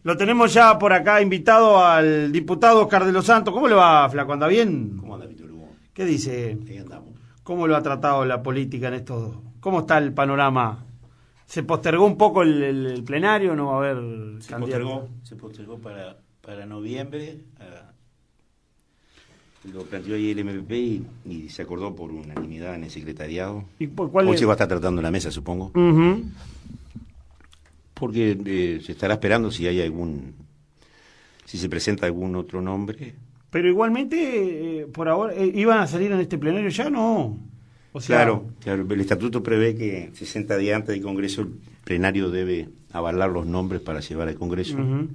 Lo tenemos ya por acá invitado al diputado Oscar de los Santos. ¿Cómo le va, flaco? ¿Anda bien? ¿Cómo anda, Víctor Hugo? ¿Qué dice? Ahí andamos. ¿Cómo lo ha tratado la política en estos... ¿Cómo está el panorama? ¿Se postergó un poco el plenario? ¿No va a haber candidato? Se postergó para noviembre. Lo planteó ahí el MPP y se acordó por unanimidad en el secretariado. ¿Y por cuál Hoy es? se va a estar tratando en la mesa, supongo. Ujú. Porque se estará esperando si hay si se presenta algún otro nombre. Pero igualmente, por ahora, ¿iban a salir en este plenario ya? No. O sea, Claro, el estatuto prevé que 60 días antes del Congreso el plenario debe avalar los nombres para llevar al Congreso. ujú.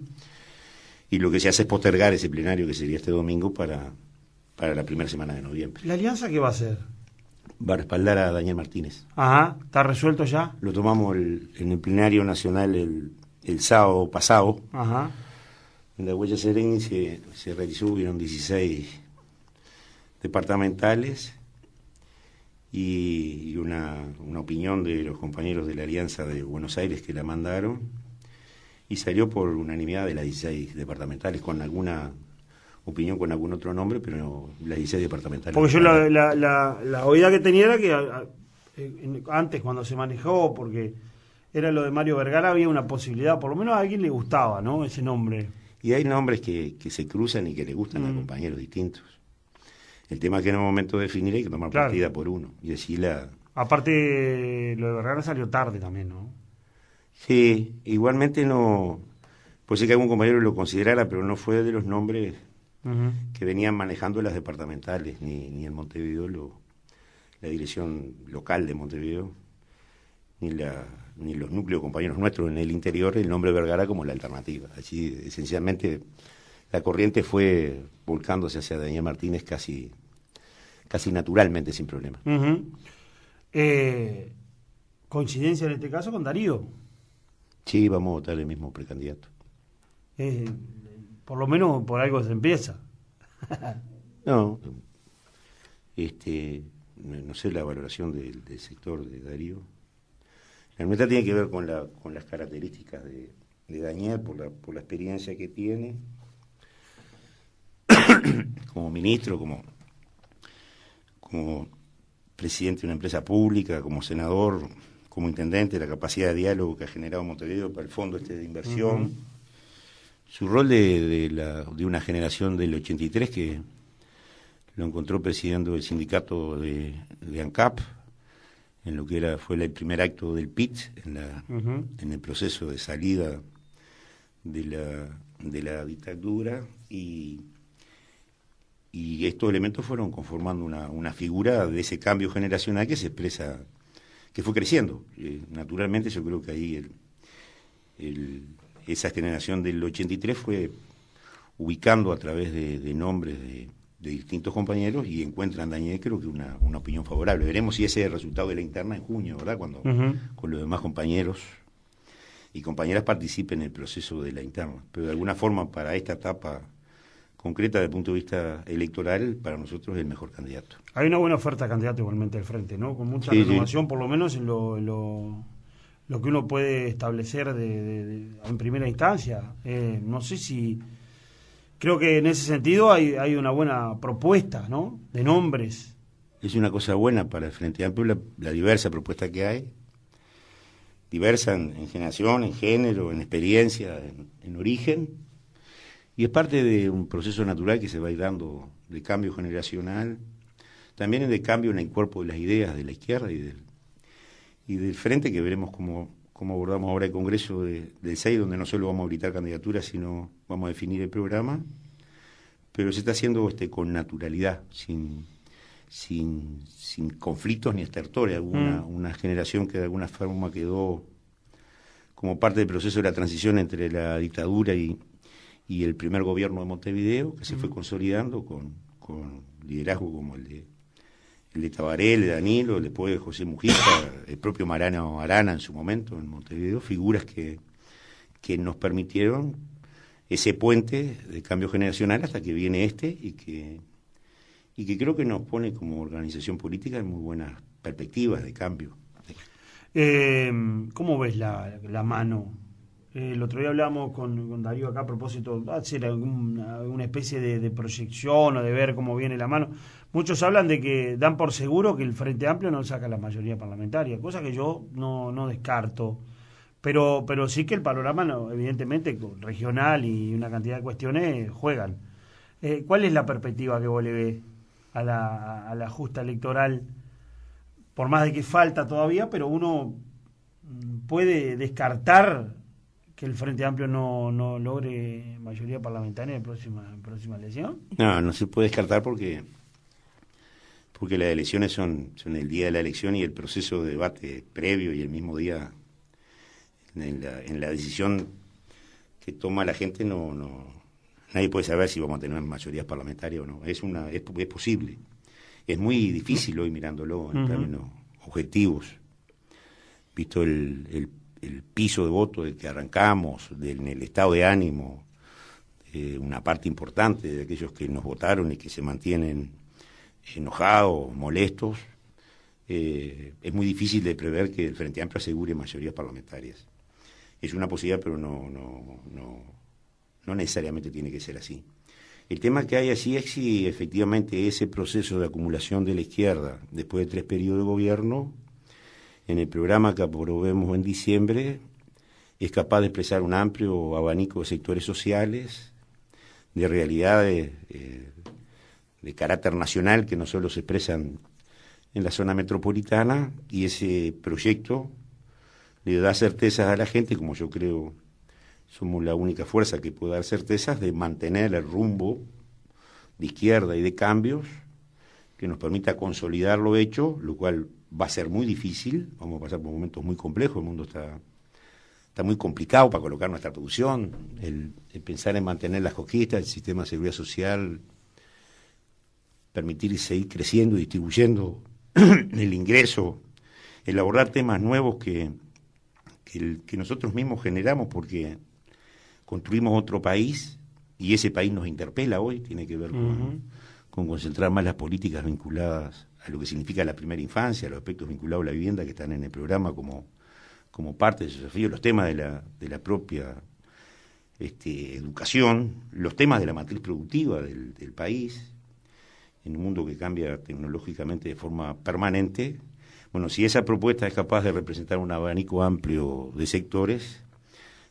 Y lo que se hace es postergar ese plenario, que sería este domingo, para la primera semana de noviembre. ¿La alianza qué va a hacer? Va a respaldar a Daniel Martínez. Ajá, ¿está resuelto ya? Lo tomamos en el plenario nacional el sábado pasado. Ajá. En la Huella Sereni se realizó, hubieron 16 departamentales y una opinión de los compañeros de la Alianza de Buenos Aires que la mandaron, y salió por unanimidad de las 16 departamentales, con alguna opinión con algún otro nombre, pero no, las 16 departamentales. Porque yo la oída que tenía era que antes, cuando se manejó, porque era lo de Mario Vergara, había una posibilidad, por lo menos a alguien le gustaba, ¿no? Ese nombre. Y hay nombres que se cruzan y que le gustan a compañeros distintos. El tema es que en un momento de definir hay que tomar Claro. partida por uno y decirla. Aparte, lo de Vergara salió tarde también, ¿no? Sí, igualmente no. Puede ser que algún compañero lo considerara, pero no fue de los nombres Ujú. que venían manejando las departamentales, ni en Montevideo la dirección local de Montevideo, ni los núcleos compañeros nuestros en el interior, el nombre Vergara como la alternativa. Allí, esencialmente, la corriente fue volcándose hacia Daniel Martínez casi naturalmente, sin problema. Ujú. Coincidencia en este caso con Darío. Sí, vamos a votar el mismo precandidato. Eh, por lo menos por algo se empieza. No, no sé la valoración del sector de Darío. La nuestra tiene que ver con las características de Daniel, por la experiencia que tiene como ministro, como presidente de una empresa pública, como senador, como intendente, la capacidad de diálogo que ha generado Montevideo para el fondo de inversión. Ujú. Su rol de una generación del 83 que lo encontró presidiendo el sindicato de ANCAP, en lo que fue el primer acto del PIT, Ujú. en el proceso de salida de la dictadura, y estos elementos fueron conformando una figura de ese cambio generacional que se expresa, que fue creciendo. Naturalmente yo creo que ahí esa generación del 83 fue ubicando a través de nombres de distintos compañeros y encuentran en Daniel, creo que una opinión favorable. Veremos si ese es el resultado de la interna en junio, ¿verdad? Cuando Ujú. con los demás compañeros y compañeras participen en el proceso de la interna. Pero de alguna forma, para esta etapa concreta desde el punto de vista electoral, para nosotros es el mejor candidato. Hay una buena oferta de candidato igualmente al frente, ¿no? Con mucha Sí, renovación, sí. por lo menos en lo que uno puede establecer en primera instancia. No sé si... Creo que en ese sentido hay una buena propuesta, ¿no? De nombres. Es una cosa buena para el Frente Amplio la diversa propuesta que hay, diversa en generación, en género, en experiencia, en origen, y es parte de un proceso natural que se va a ir dando de cambio generacional, también de cambio en el cuerpo de las ideas de la izquierda y del Frente, que veremos cómo abordamos ahora el Congreso del 6, donde no solo vamos a habilitar candidaturas, sino vamos a definir el programa, pero se está haciendo con naturalidad, sin conflictos ni estertores. Una generación que de alguna forma quedó como parte del proceso de la transición entre la dictadura y el primer gobierno de Montevideo, que se fue consolidando con liderazgo como el de Tabaré, el de Danilo, después de José Mujica, el propio Mariano Arana en su momento en Montevideo, figuras que nos permitieron ese puente de cambio generacional hasta que viene y que creo que nos pone como organización política en muy buenas perspectivas de cambio. ¿Cómo ves la mano El otro día hablamos con Darío acá a propósito de hacer una especie de proyección o de ver cómo viene la mano. Muchos hablan de que dan por seguro que el Frente Amplio no saca la mayoría parlamentaria, cosa que yo no descarto. Pero sí que el panorama, evidentemente, regional y una cantidad de cuestiones juegan. ¿Cuál es la perspectiva que vos le ves a la justa electoral? Por más de que falta todavía, pero uno puede descartar que el Frente Amplio no logre mayoría parlamentaria en la próxima elección. No se puede descartar porque las elecciones son el día de la elección y el proceso de debate previo y el mismo día en la decisión que toma la gente nadie puede saber si vamos a tener mayorías parlamentarias o no. Es posible. Es muy difícil hoy mirándolo en términos objetivos, visto el piso de voto del que arrancamos, en el estado de ánimo, una parte importante de aquellos que nos votaron y que se mantienen enojados, molestos. Es muy difícil de prever que el Frente Amplio asegure mayorías parlamentarias. Es una posibilidad, pero no necesariamente tiene que ser así. El tema que hay allí es si efectivamente ese proceso de acumulación de la izquierda, después de 3 periodos de gobierno, en el programa que aprobemos en diciembre, es capaz de expresar un amplio abanico de sectores sociales, de realidades de carácter nacional que no solo se expresan en la zona metropolitana, y ese proyecto le da certezas a la gente, como yo creo somos la única fuerza que puede dar certezas, de mantener el rumbo de izquierda y de cambios que nos permita consolidar lo hecho, lo cual va a ser muy difícil. Vamos a pasar por momentos muy complejos, el mundo está muy complicado para colocar nuestra producción, el pensar en mantener las conquistas, el sistema de seguridad social, permitir seguir creciendo y distribuyendo el ingreso, el abordar temas nuevos que nosotros mismos generamos porque construimos otro país y ese país nos interpela hoy, tiene que ver con concentrar más las políticas vinculadas a lo que significa la primera infancia, los aspectos vinculados a la vivienda que están en el programa como parte de su desafío, los temas de la propia educación, los temas de la matriz productiva del país, en un mundo que cambia tecnológicamente de forma permanente. Bueno, si esa propuesta es capaz de representar un abanico amplio de sectores,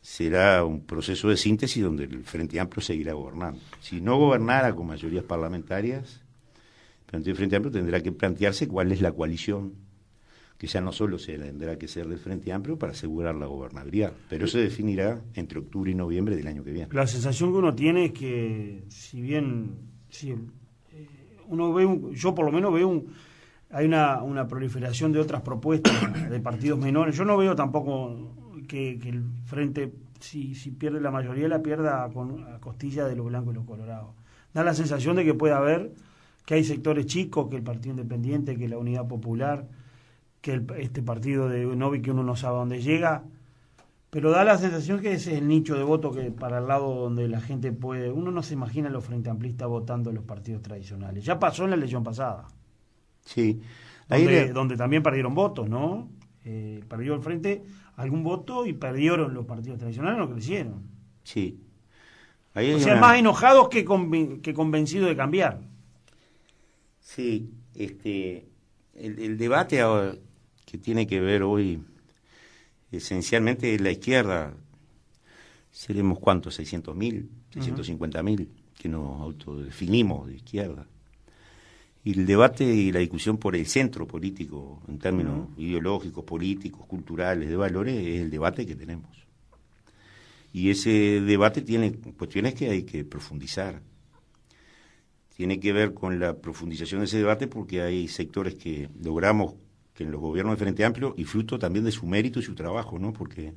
será un proceso de síntesis donde el Frente Amplio seguirá gobernando. Si no gobernara con mayorías parlamentarias, el Frente Amplio tendrá que plantearse cuál es la coalición, que ya no solo se tendrá que ser del Frente Amplio para asegurar la gobernabilidad, pero se definirá entre octubre y noviembre del año que viene. La sensación que uno tiene es que, uno ve, yo por lo menos veo hay una proliferación de otras propuestas de partidos menores. Yo no veo tampoco que el Frente, si pierde la mayoría, la pierda a costilla de los blancos y los colorados. Da la sensación de que puede haber, que hay sectores chicos, que el Partido Independiente, que la Unidad Popular, que este partido de Novi, que uno no sabe a dónde llega, pero da la sensación que ese es el nicho de voto que para el lado donde la gente puede. Uno no se imagina a los frente amplistas votando en los partidos tradicionales. Ya pasó en la elección pasada. Sí. Donde también perdieron votos, ¿no? Perdió el Frente algún voto y perdieron los partidos tradicionales, no crecieron. Sí. Más enojados que convencidos de cambiar. Sí, el debate ahora, que tiene que ver hoy esencialmente la izquierda, seremos ¿cuántos? 600.000, 650.000 que nos autodefinimos de izquierda. Y el debate y la discusión por el centro político, en términos ideológicos, políticos, culturales, de valores, es el debate que tenemos. Y ese debate tiene cuestiones que hay que profundizar. Tiene que ver con la profundización de ese debate porque hay sectores que logramos que en los gobiernos de Frente Amplio, y fruto también de su mérito y su trabajo, ¿no? Porque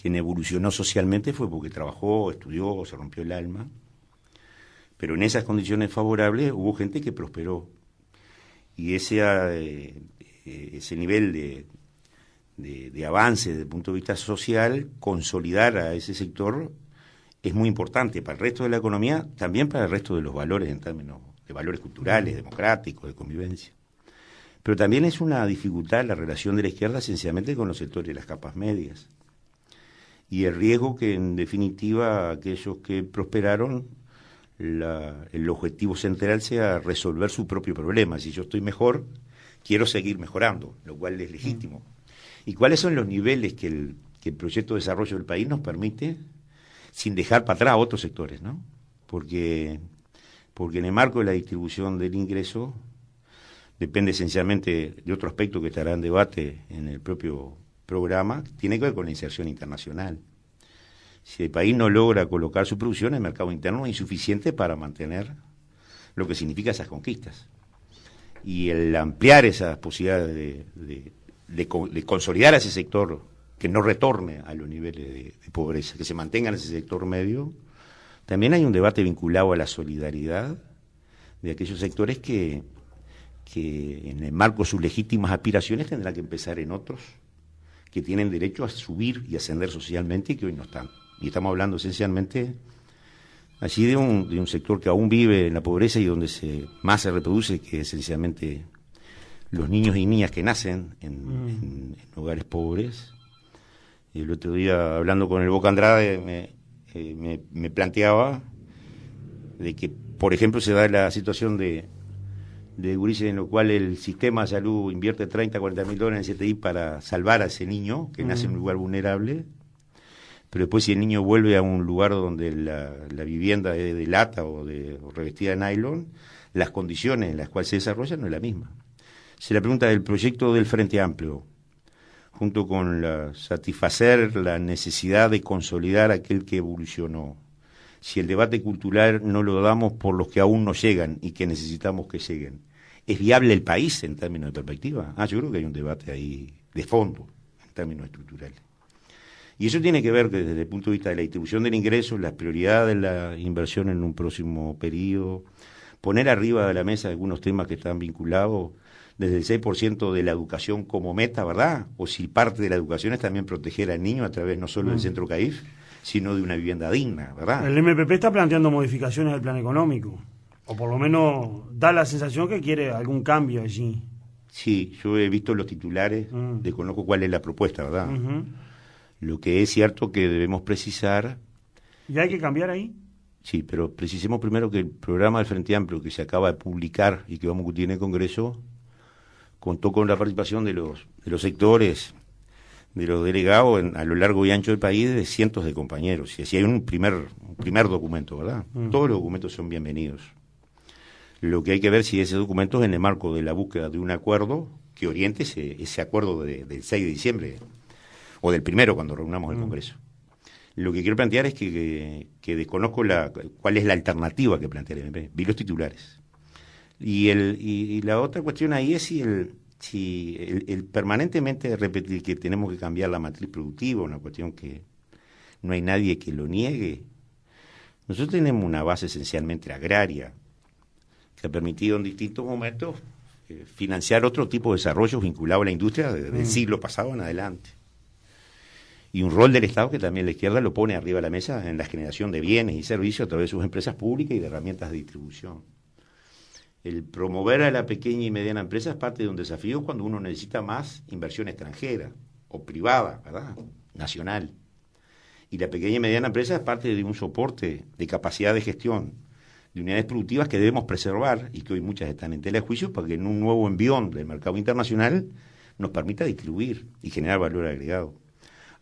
quien evolucionó socialmente fue porque trabajó, estudió, se rompió el alma. Pero en esas condiciones favorables hubo gente que prosperó. Y ese nivel de avance desde el punto de vista social, consolidar a ese sector es muy importante para el resto de la economía, también para el resto de los valores en términos de valores culturales, democráticos, de convivencia. Pero también es una dificultad la relación de la izquierda esencialmente con los sectores de las capas medias. y el riesgo que en definitiva aquellos que prosperaron, el objetivo central sea resolver su propio problema. Si yo estoy mejor, quiero seguir mejorando, lo cual es legítimo. ¿Y cuáles son los niveles que el proyecto de desarrollo del país nos permite, sin dejar para atrás a otros sectores, ¿no? Porque en el marco de la distribución del ingreso depende esencialmente de otro aspecto que estará en debate en el propio programa, tiene que ver con la inserción internacional. Si el país no logra colocar su producción, el mercado interno es insuficiente para mantener lo que significa esas conquistas. Y el ampliar esas posibilidades de consolidar a ese sector, que no retorne a los niveles de pobreza, que se mantenga en ese sector medio, también hay un debate vinculado a la solidaridad de aquellos sectores que en el marco de sus legítimas aspiraciones tendrán que empezar en otros que tienen derecho a subir y ascender socialmente y que hoy no están. Y estamos hablando esencialmente allí de un sector que aún vive en la pobreza y donde más se reproduce, que esencialmente los niños y niñas que nacen en hogares pobres. El otro día, hablando con el Boca Andrade, me planteaba de que, por ejemplo, se da la situación de gurises en lo cual el sistema de salud invierte 30, 40 mil dólares en CTI para salvar a ese niño que nace en un lugar vulnerable, pero después si el niño vuelve a un lugar donde la vivienda es de lata o revestida de nylon, las condiciones en las cuales se desarrolla no es la misma. Si la pregunta del proyecto del Frente Amplio, junto con satisfacer la necesidad de consolidar aquel que evolucionó, si el debate cultural no lo damos por los que aún no llegan y que necesitamos que lleguen, ¿es viable el país en términos de perspectiva? Yo creo que hay un debate ahí de fondo, en términos estructurales. Y eso tiene que ver desde el punto de vista de la distribución del ingreso, las prioridades de la inversión en un próximo periodo, poner arriba de la mesa algunos temas que están vinculados desde el 6% de la educación como meta, ¿verdad? O si parte de la educación es también proteger al niño a través no solo del centro CAIF, sino de una vivienda digna, ¿verdad? El MPP está planteando modificaciones del plan económico, o por lo menos da la sensación que quiere algún cambio allí. Sí, yo he visto los titulares, desconozco cuál es la propuesta, ¿verdad? Lo que es cierto que debemos precisar... ¿Y hay que cambiar ahí? Sí, pero precisemos primero que el programa del Frente Amplio que se acaba de publicar y que vamos a discutir en el Congreso contó con la participación de los sectores, de los delegados a lo largo y ancho del país, de cientos de compañeros. Y así hay un primer documento, ¿verdad? Todos los documentos son bienvenidos. Lo que hay que ver si ese documento es en el marco de la búsqueda de un acuerdo que oriente ese acuerdo del 6 de diciembre, o del primero cuando reunamos el Congreso. Lo que quiero plantear es que desconozco cuál es la alternativa que plantea el MP. Vi los titulares. Y la otra cuestión ahí es si el permanentemente repetir que tenemos que cambiar la matriz productiva, una cuestión que no hay nadie que lo niegue. Nosotros tenemos una base esencialmente agraria que ha permitido en distintos momentos financiar otro tipo de desarrollos vinculados a la industria del siglo pasado en adelante. Y un rol del Estado que también la izquierda lo pone arriba de la mesa en la generación de bienes y servicios a través de sus empresas públicas y de herramientas de distribución. El promover a la pequeña y mediana empresa es parte de un desafío cuando uno necesita más inversión extranjera o privada, ¿verdad? Nacional. Y la pequeña y mediana empresa es parte de un soporte de capacidad de gestión de unidades productivas que debemos preservar y que hoy muchas están en tela de juicio para que en un nuevo envión del mercado internacional nos permita distribuir y generar valor agregado.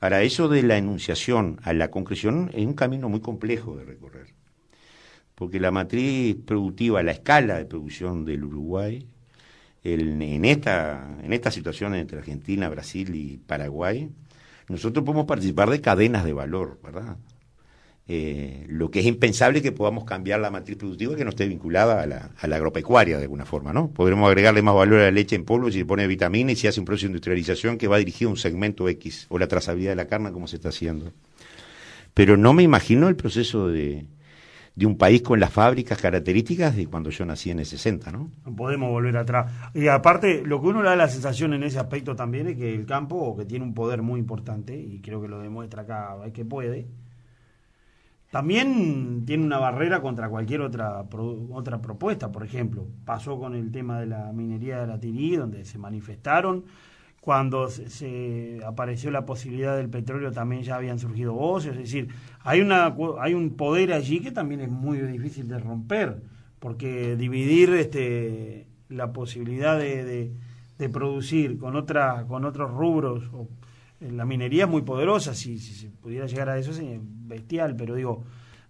Ahora, eso de la enunciación a la concreción es un camino muy complejo de recorrer, porque la matriz productiva, la escala de producción del Uruguay, en esta situación entre Argentina, Brasil y Paraguay, nosotros podemos participar de cadenas de valor, ¿verdad? Lo que es impensable que podamos cambiar la matriz productiva que no esté vinculada a la agropecuaria de alguna forma, ¿no? Podremos agregarle más valor a la leche en polvo si se pone vitamina y si hace un proceso de industrialización que va dirigido a un segmento X, o la trazabilidad de la carne como se está haciendo. Pero no me imagino el proceso de un país con las fábricas características de cuando yo nací en el 60, ¿no? No podemos volver atrás. Y aparte, lo que uno le da la sensación en ese aspecto también es que el campo, que tiene un poder muy importante, y creo que lo demuestra cada vez que puede, también tiene una barrera contra cualquier otra propuesta. Por ejemplo, pasó con el tema de la minería de la Tirí, donde se manifestaron cuando se apareció la posibilidad del petróleo también ya habían surgido voces, es decir, hay un poder allí que también es muy difícil de romper, porque dividir la posibilidad de producir con otros rubros, la minería es muy poderosa, si se pudiera llegar a eso sería bestial, pero digo,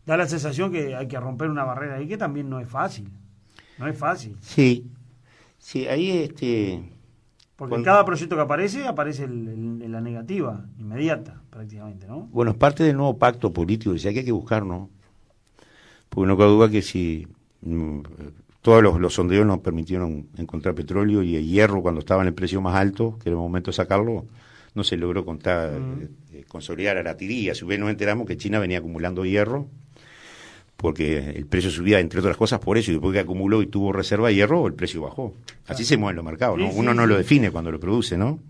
da la sensación que hay que romper una barrera ahí que también no es fácil. No es fácil. Sí, sí, ahí Porque cada proyecto que aparece la negativa, inmediata, prácticamente, ¿no? Bueno, es parte del nuevo pacto político, que hay que buscar, ¿no? Porque no cabe duda que si todos los sondeos nos permitieron encontrar petróleo y el hierro cuando estaba en el precio más alto, que era el momento de sacarlo, no se logró consolidar a la tiría. Si bien nos enteramos que China venía acumulando hierro, porque el precio subía, entre otras cosas, por eso, y después que acumuló y tuvo reserva de hierro, el precio bajó. Así se mueven los mercados, ¿no? Uno no lo define cuando lo produce, ¿no?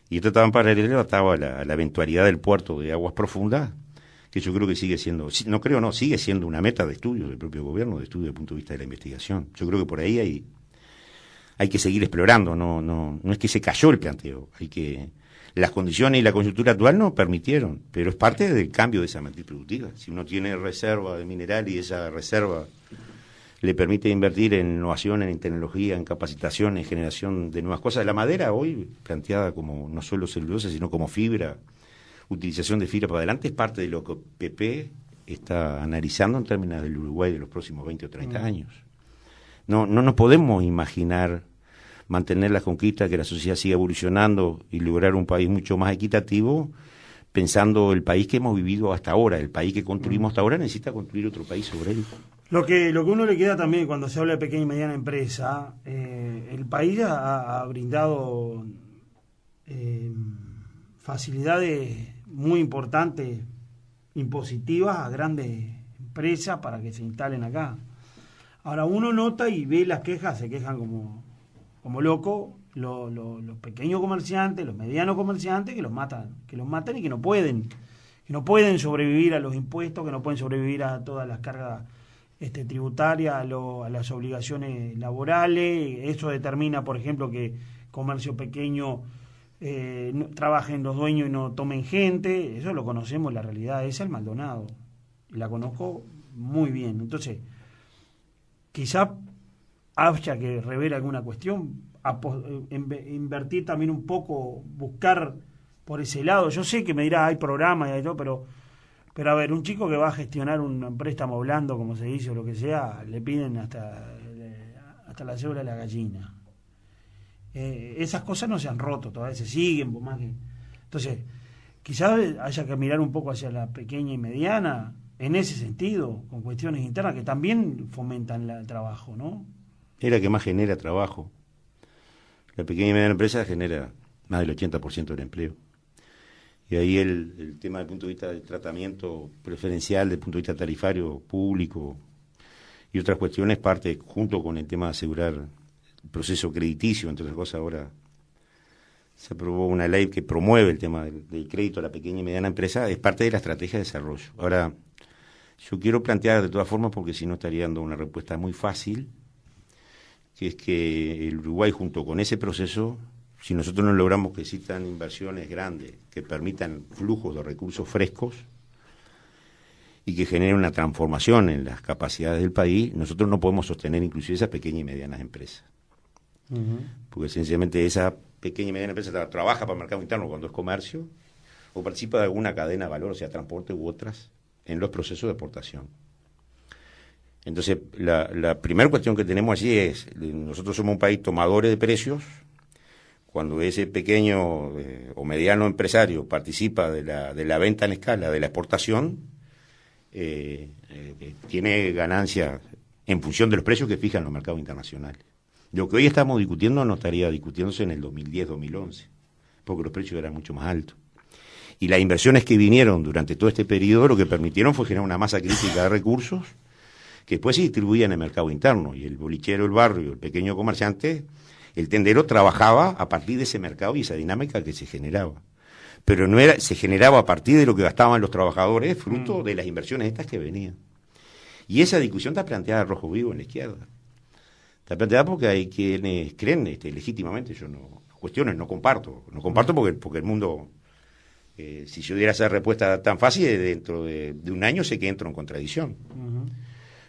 Y esto estaba en paralelo, estaba la eventualidad del puerto de aguas profundas, que yo creo que sigue siendo, sigue siendo una meta de estudio del propio gobierno, de estudio desde el punto de vista de la investigación. Yo creo que por ahí hay que seguir explorando, no es que se cayó el planteo, las condiciones y la coyuntura actual no permitieron, pero es parte del cambio de esa matriz productiva. Si uno tiene reserva de mineral y esa reserva le permite invertir en innovación, en tecnología, en capacitación, en generación de nuevas cosas. La madera hoy, planteada como no solo celulosa, sino como fibra, utilización de fibra para adelante, es parte de lo que PP está analizando en términos del Uruguay de los próximos 20 o 30 años. No nos podemos imaginar mantener las conquistas, que la sociedad siga evolucionando y lograr un país mucho más equitativo, pensando el país que hemos vivido hasta ahora, el país que construimos hasta ahora necesita construir otro país sobre él. Lo que uno le queda también cuando se habla de pequeña y mediana empresa, el país ha brindado facilidades muy importantes, impositivas a grandes empresas para que se instalen acá. Ahora uno nota y ve las quejas, se quejan como loco los pequeños comerciantes, los medianos comerciantes que los matan y que no pueden sobrevivir a los impuestos, que no pueden sobrevivir a todas las cargas tributarias, a las obligaciones laborales. Eso determina, por ejemplo, que comercio pequeño trabajen los dueños y no tomen gente. Eso lo conocemos, la realidad esa, el Maldonado, y la conozco muy bien. Entonces, quizá haya que rever alguna cuestión, invertir también un poco, buscar por ese lado. Yo sé que me dirá, hay programas y hay todo, pero a ver, un chico que va a gestionar un préstamo blando, como se dice, o lo que sea, le piden hasta la cédula de la gallina. Esas cosas no se han roto, todavía se siguen, por más que... Entonces, quizás haya que mirar un poco hacia la pequeña y mediana, en ese sentido, con cuestiones internas que también fomentan el trabajo, ¿no? Es la que más genera trabajo. La pequeña y mediana empresa genera más del 80% del empleo. Y ahí el tema desde el punto de vista del tratamiento preferencial, desde el punto de vista tarifario, público y otras cuestiones, parte junto con el tema de asegurar el proceso crediticio, entre otras cosas. Ahora se aprobó una ley que promueve el tema del crédito a la pequeña y mediana empresa, es parte de la estrategia de desarrollo. Ahora, yo quiero plantear de todas formas, porque si no estaría dando una respuesta muy fácil, que es que el Uruguay, junto con ese proceso, si nosotros no logramos que existan inversiones grandes que permitan flujos de recursos frescos y que generen una transformación en las capacidades del país, nosotros no podemos sostener inclusive esas pequeñas y medianas empresas. Porque sencillamente esa pequeña y mediana empresa trabaja para el mercado interno cuando es comercio o participa de alguna cadena de valor, o sea, transporte u otras, en los procesos de exportación. Entonces, la primera cuestión que tenemos allí es, nosotros somos un país tomadores de precios. Cuando ese pequeño o mediano empresario participa de la venta en escala, de la exportación, tiene ganancias en función de los precios que fijan los mercados internacionales. Lo que hoy estamos discutiendo no estaría discutiéndose en el 2010-2011, porque los precios eran mucho más altos. Y las inversiones que vinieron durante todo este periodo lo que permitieron fue generar una masa crítica de recursos que después se distribuían en el mercado interno, y el bolichero, el barrio, el pequeño comerciante, el tendero trabajaba a partir de ese mercado y esa dinámica que se generaba. Pero se generaba a partir de lo que gastaban los trabajadores, fruto de las inversiones estas que venían. Y esa discusión está planteada a rojo vivo en la izquierda. Está planteada porque hay quienes creen legítimamente, yo no cuestiones, no comparto porque el mundo, si yo diera esa respuesta tan fácil, dentro de un año sé que entro en contradicción.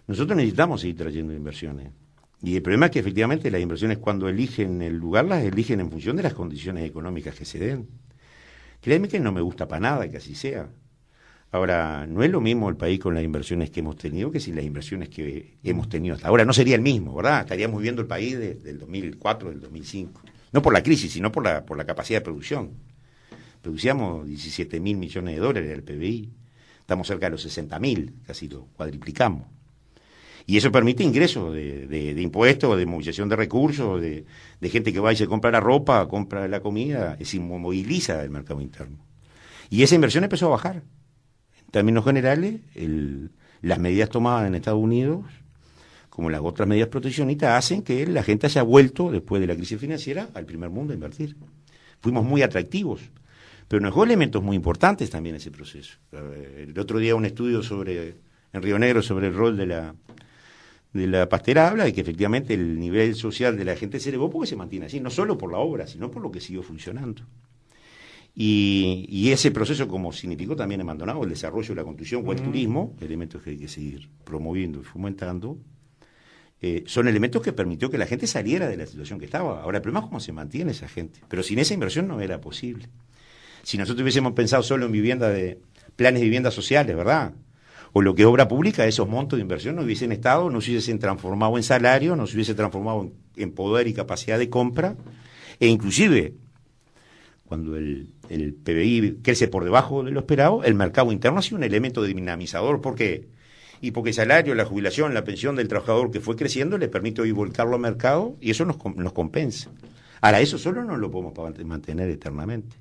Nosotros necesitamos seguir trayendo inversiones. Y el problema es que efectivamente las inversiones, cuando eligen el lugar, las eligen en función de las condiciones económicas que se den. Créeme que no me gusta para nada que así sea. Ahora, no es lo mismo el país con las inversiones que hemos tenido que sin las inversiones que hemos tenido hasta ahora. No sería el mismo, ¿verdad? Estaríamos viendo el país del 2004, del 2005. No por la crisis, sino por la capacidad de producción. Producíamos 17.000 millones de dólares del PBI. Estamos cerca de los 60.000, casi lo cuadriplicamos. Y eso permite ingresos de impuestos, de movilización de recursos, de gente que va y se compra la ropa, compra la comida, es decir, moviliza el mercado interno. Y esa inversión empezó a bajar. En términos generales, las medidas tomadas en Estados Unidos, como las otras medidas proteccionistas, hacen que la gente haya vuelto, después de la crisis financiera, al primer mundo a invertir. Fuimos muy atractivos, pero nos dejó elementos muy importantes también ese proceso. El otro día un estudio en Río Negro sobre el rol de la pastera habla de que efectivamente el nivel social de la gente se elevó porque se mantiene así, no solo por la obra, sino por lo que siguió funcionando. Y ese proceso, como significó también en Maldonado el desarrollo de la construcción o el turismo, elementos que hay que seguir promoviendo y fomentando, son elementos que permitió que la gente saliera de la situación que estaba. Ahora el problema es cómo se mantiene esa gente, pero sin esa inversión no era posible. Si nosotros hubiésemos pensado solo en planes de viviendas sociales, ¿verdad?, o lo que es obra pública, esos montos de inversión no hubiesen estado, no se hubiesen transformado en salario, no se hubiese transformado en poder y capacidad de compra, e inclusive, cuando el PBI crece por debajo de lo esperado, el mercado interno ha sido un elemento dinamizador. ¿Por qué? Y porque el salario, la jubilación, la pensión del trabajador que fue creciendo le permite hoy volcarlo al mercado y eso nos compensa. Ahora, eso solo no lo podemos mantener eternamente.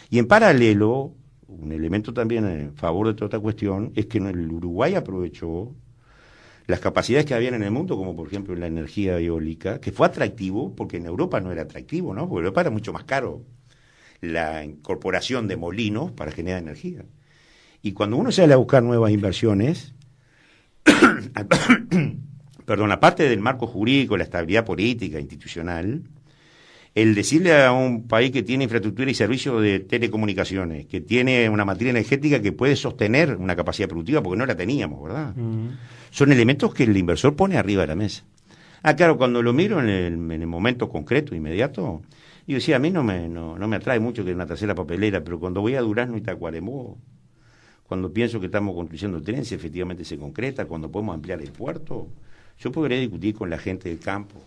Y en paralelo, un elemento también en favor de toda esta cuestión es que el Uruguay aprovechó las capacidades que habían en el mundo, como por ejemplo la energía eólica, que fue atractivo, porque en Europa no era atractivo, ¿no? Porque en Europa era mucho más caro la incorporación de molinos para generar energía. Y cuando uno sale a buscar nuevas inversiones, perdón, aparte del marco jurídico, la estabilidad política, institucional, el decirle a un país que tiene infraestructura y servicios de telecomunicaciones, que tiene una materia energética que puede sostener una capacidad productiva, porque no la teníamos, ¿verdad? Son elementos que el inversor pone arriba de la mesa. Claro, cuando lo miro en el momento concreto, inmediato, yo decía, a mí no me atrae mucho que una tercera papelera, pero cuando voy a Durazno y Tacuarembó, cuando pienso que estamos construyendo el tren, si efectivamente se concreta, cuando podemos ampliar el puerto, yo podré discutir con la gente del campo,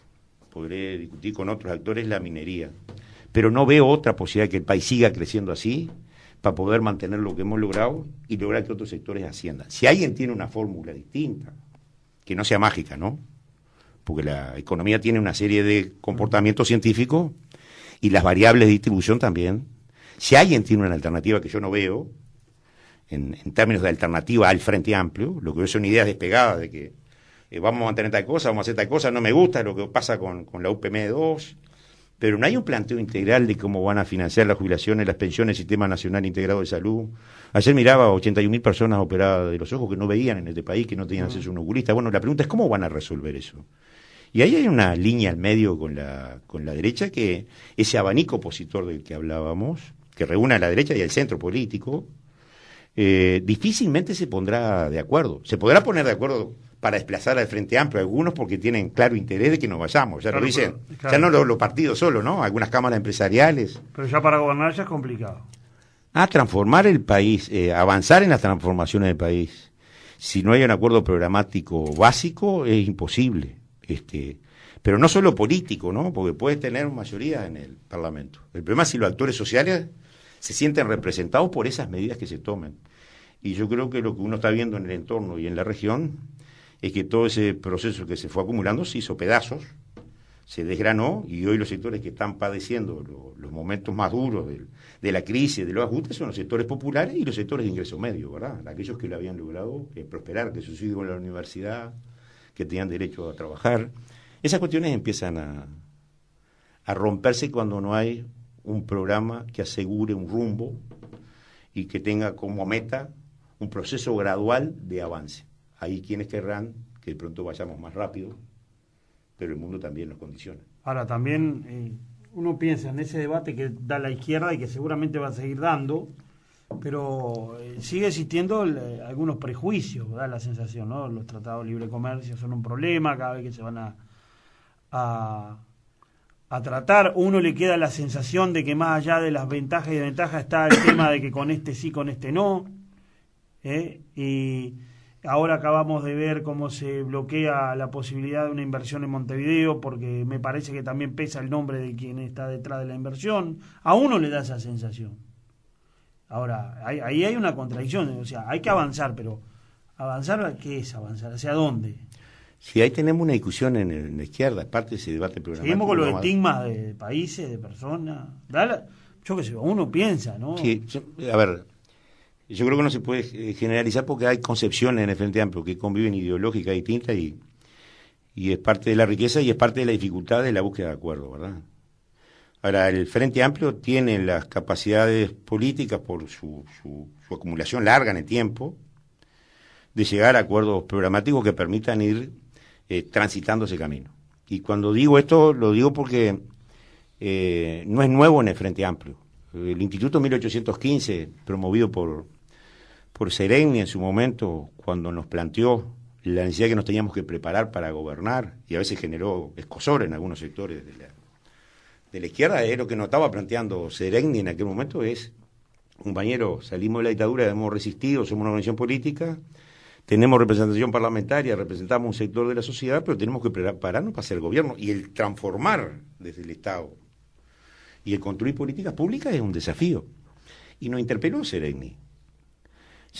podré discutir con otros actores la minería, pero no veo otra posibilidad de que el país siga creciendo así para poder mantener lo que hemos logrado y lograr que otros sectores asciendan. Si alguien tiene una fórmula distinta, que no sea mágica, ¿no? Porque la economía tiene una serie de comportamientos científicos y las variables de distribución también. Si alguien tiene una alternativa que yo no veo, en términos de alternativa al Frente Amplio, lo que veo son ideas despegadas de que vamos a mantener tal cosa, vamos a hacer tal cosa, no me gusta lo que pasa con la UPM2, pero no hay un planteo integral de cómo van a financiar las jubilaciones, las pensiones, el Sistema Nacional Integrado de Salud. Ayer miraba a 81.000 personas operadas de los ojos que no veían en este país, que no tenían acceso a un oculista. Bueno, la pregunta es cómo van a resolver eso. Y ahí hay una línea al medio con la derecha, que ese abanico opositor del que hablábamos, que reúne a la derecha y al centro político, difícilmente se pondrá de acuerdo. Se podrá poner de acuerdo para desplazar al Frente Amplio, algunos porque tienen claro interés de que nos vayamos, ya claro, lo dicen, claro. Ya no los partidos solo, ¿no? Algunas cámaras empresariales. Pero ya para gobernar ya es complicado. Transformar el país, avanzar en las transformaciones del país, si no hay un acuerdo programático básico, es imposible. Pero no solo político, ¿no? Porque puedes tener mayoría en el Parlamento. El problema es si los actores sociales se sienten representados por esas medidas que se tomen. Y yo creo que lo que uno está viendo en el entorno y en la región es que todo ese proceso que se fue acumulando se hizo pedazos, se desgranó, y hoy los sectores que están padeciendo los momentos más duros de la crisis, de los ajustes, son los sectores populares y los sectores de ingreso medio, ¿verdad? Aquellos que lo habían logrado prosperar, que sus hijos en la universidad, que tenían derecho a trabajar. Esas cuestiones empiezan a romperse cuando no hay un programa que asegure un rumbo y que tenga como meta un proceso gradual de avance. Hay quienes querrán que de pronto vayamos más rápido, pero el mundo también nos condiciona. Ahora, también uno piensa en ese debate que da la izquierda y que seguramente va a seguir dando, pero sigue existiendo algunos prejuicios, da la sensación, ¿no? Los tratados de libre comercio son un problema cada vez que se van a tratar. Uno le queda la sensación de que más allá de las ventajas y desventajas está el tema de que con este sí, con este no, y ahora acabamos de ver cómo se bloquea la posibilidad de una inversión en Montevideo, porque me parece que también pesa el nombre de quien está detrás de la inversión. A uno le da esa sensación. Ahora, ahí hay una contradicción, o sea, hay que avanzar, pero ¿avanzar qué es avanzar? ¿Hacia dónde? Sí, ahí tenemos una discusión en la izquierda, es parte de ese debate programático. Seguimos con los estigmas de países, de personas. Yo qué sé, uno piensa, ¿no? Sí, a ver, yo creo que no se puede generalizar porque hay concepciones en el Frente Amplio que conviven ideológicas distintas y es parte de la riqueza y es parte de la dificultad de la búsqueda de acuerdo, ¿verdad? Ahora, el Frente Amplio tiene las capacidades políticas por su acumulación larga en el tiempo de llegar a acuerdos programáticos que permitan ir transitando ese camino. Y cuando digo esto, lo digo porque no es nuevo en el Frente Amplio. El Instituto 1815, promovido por Seregni en su momento, cuando nos planteó la necesidad que nos teníamos que preparar para gobernar, y a veces generó escozor en algunos sectores de la izquierda, es lo que nos estaba planteando Seregni en aquel momento, es, compañero, salimos de la dictadura, hemos resistido, somos una organización política, tenemos representación parlamentaria, representamos un sector de la sociedad, pero tenemos que prepararnos para ser gobierno, y el transformar desde el Estado y el construir políticas públicas es un desafío. Y nos interpeló Seregni.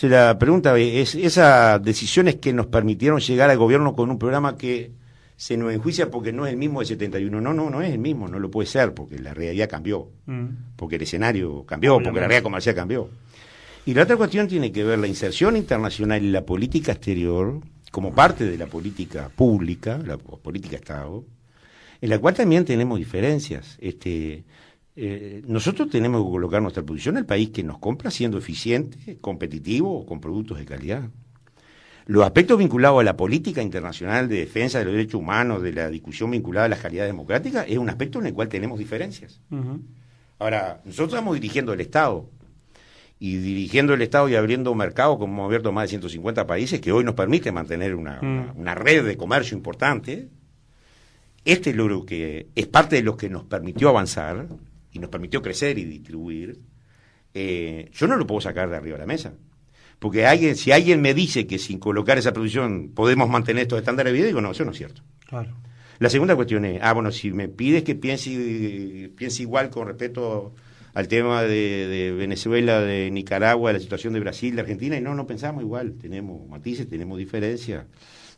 La pregunta es, esas decisiones que nos permitieron llegar al gobierno con un programa que se nos enjuicia porque no es el mismo de 71. No es el mismo, no lo puede ser, porque la realidad cambió, porque el escenario cambió, obviamente, porque la realidad comercial cambió. Y la otra cuestión tiene que ver la inserción internacional y la política exterior como parte de la política pública, la política Estado, en la cual también tenemos diferencias. Nosotros tenemos que colocar nuestra posición en el país que nos compra siendo eficiente, competitivo, con productos de calidad. Los aspectos vinculados a la política internacional de defensa de los derechos humanos, de la discusión vinculada a las calidades democráticas, es un aspecto en el cual tenemos diferencias. Ahora, nosotros estamos dirigiendo el Estado, y dirigiendo el Estado y abriendo mercados, como hemos abierto más de 150 países, que hoy nos permite mantener una red de comercio importante. Este logro que es parte de lo que nos permitió avanzar y nos permitió crecer y distribuir, yo no lo puedo sacar de arriba de la mesa. Porque si alguien me dice que sin colocar esa producción podemos mantener estos estándares de vida, digo, no, eso no es cierto. Claro. La segunda cuestión es, si me pides que piense igual con respecto al tema de Venezuela, de Nicaragua, de la situación de Brasil, de Argentina, y no pensamos igual, tenemos matices, tenemos diferencias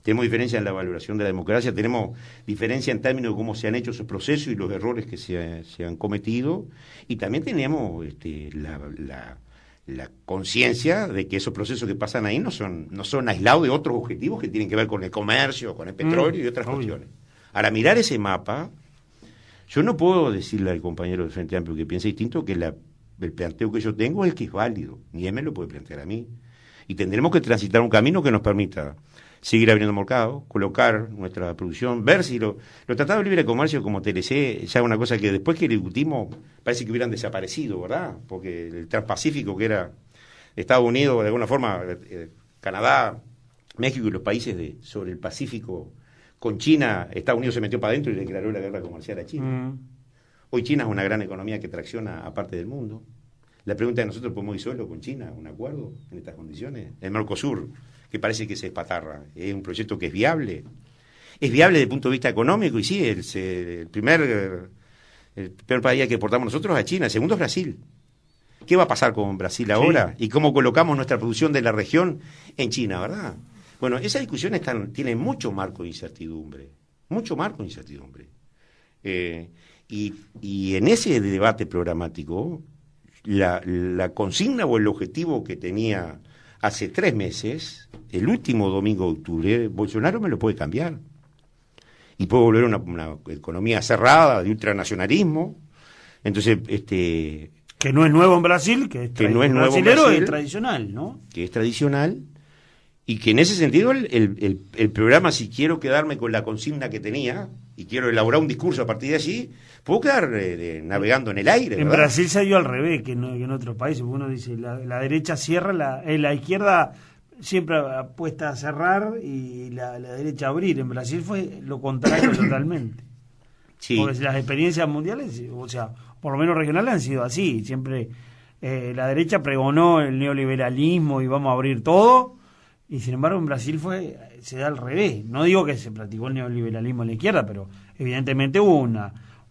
en la valoración de la democracia, tenemos diferencia en términos de cómo se han hecho esos procesos y los errores que se han cometido, y también tenemos la conciencia de que esos procesos que pasan ahí no son aislados de otros objetivos que tienen que ver con el comercio, con el petróleo y otras cuestiones. Ahora, mirar ese mapa, yo no puedo decirle al compañero del Frente Amplio que piensa distinto que el planteo que yo tengo es el que es válido, ni él me lo puede plantear a mí. Y tendremos que transitar un camino que nos permita seguir abriendo mercados, colocar nuestra producción, ver si los tratados de libre comercio como TLC, ya es una cosa que después que lo discutimos parece que hubieran desaparecido, ¿verdad? Porque el Transpacífico, que era Estados Unidos, de alguna forma, Canadá, México y los países sobre el Pacífico, con China, Estados Unidos se metió para adentro y declaró la guerra comercial a China. Hoy China es una gran economía que tracciona a parte del mundo. La pregunta es, ¿nosotros podemos ir solo con China un acuerdo en estas condiciones? El Mercosur, que parece que se espatarra, es un proyecto que es viable. Es viable desde el punto de vista económico, y sí, el primer país que exportamos nosotros es a China, el segundo es Brasil. ¿Qué va a pasar con Brasil ahora? Sí. ¿Y cómo colocamos nuestra producción de la región en China, verdad? Bueno, esa discusión tiene mucho marco de incertidumbre, y en ese debate programático, la consigna o el objetivo que tenía hace 3 meses, el último domingo de octubre, Bolsonaro me lo puede cambiar. Y puede volver a una economía cerrada, de ultranacionalismo. Entonces, que no es nuevo en Brasil, que no es nuevo brasilero, es tradicional, ¿no? Que es tradicional Y que en ese sentido el programa, si quiero quedarme con la consigna que tenía y quiero elaborar un discurso a partir de allí, puedo quedar navegando en el aire. En ¿verdad? Brasil se dio al revés que en otros países. Uno dice, la derecha cierra, la izquierda siempre apuesta a cerrar y la derecha a abrir. En Brasil fue lo contrario totalmente. Sí. Porque las experiencias mundiales, o sea, por lo menos regionales, han sido así. Siempre la derecha pregonó el neoliberalismo y vamos a abrir todo. Y sin embargo en Brasil se da al revés. No digo que se practicó el neoliberalismo en la izquierda, pero evidentemente hubo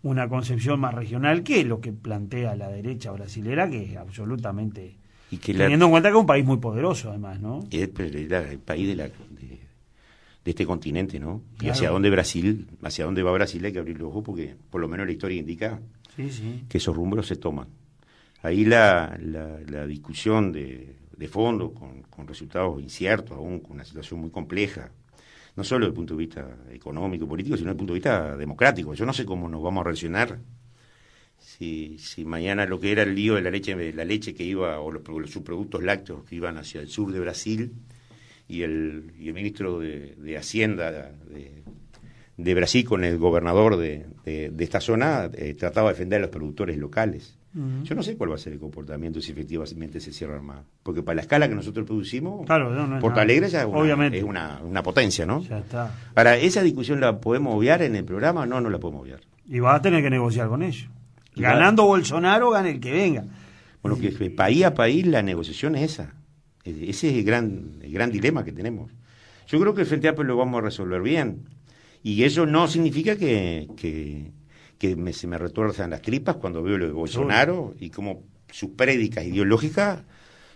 una concepción más regional que lo que plantea la derecha brasilera, que es absolutamente... Y que teniendo en cuenta que es un país muy poderoso, además, ¿no? Es el país de este continente, ¿no? Y Claro. hacia dónde va Brasil hay que abrir los ojos, porque por lo menos la historia indica Sí. que esos rumbos se toman. Ahí la discusión de fondo, con resultados inciertos, aún con una situación muy compleja, no solo desde el punto de vista económico, político, sino desde el punto de vista democrático. Yo no sé cómo nos vamos a relacionar si mañana lo que era el lío de la leche que iba, o los subproductos lácteos que iban hacia el sur de Brasil, y el ministro de Hacienda de Brasil con el gobernador de esta zona trataba de defender a los productores locales. Uh-huh. Yo no sé cuál va a ser el comportamiento si efectivamente se cierran más. Porque para la escala que nosotros producimos, claro, no Porto Alegre ya obviamente es una potencia, ¿no? Ya está. Ahora, ¿esa discusión la podemos obviar en el programa? No la podemos obviar. Y vas a tener que negociar con ellos. Ganando Bolsonaro, gane el que venga. Bueno, que país a país la negociación es esa. Ese es el gran dilema que tenemos. Yo creo que el Frente Amplio lo vamos a resolver bien. Y eso no significa que se me retuerzan las tripas cuando veo lo de Bolsonaro y cómo sus prédicas ideológicas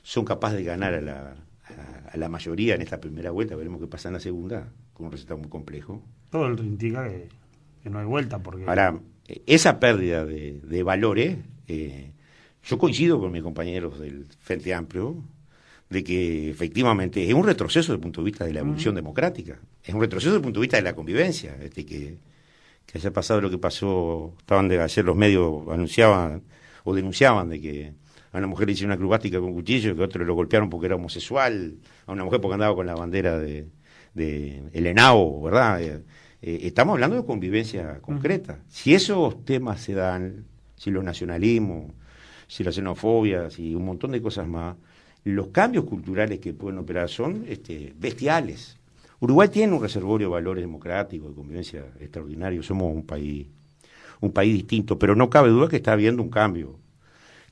son capaces de ganar a la mayoría en esta primera vuelta. Veremos qué pasa en la segunda, con un resultado muy complejo. Todo el indica que no hay vuelta. Porque ahora, esa pérdida de valores, yo coincido con mis compañeros del Frente Amplio, de que efectivamente es un retroceso desde el punto de vista de la evolución democrática, es un retroceso desde el punto de vista de la convivencia, que haya pasado lo que pasó. Ayer los medios anunciaban o denunciaban de que a una mujer le hicieron una acrobática con cuchillo, que otro lo golpearon porque era homosexual, a una mujer porque andaba con la bandera de el ENAO, ¿verdad? Estamos hablando de convivencia concreta. Si esos temas se dan, si los nacionalismos, si la xenofobia, si un montón de cosas más, los cambios culturales que pueden operar son bestiales. Uruguay tiene un reservorio de valores democráticos, de convivencia extraordinario. Somos un país distinto, pero no cabe duda que está habiendo un cambio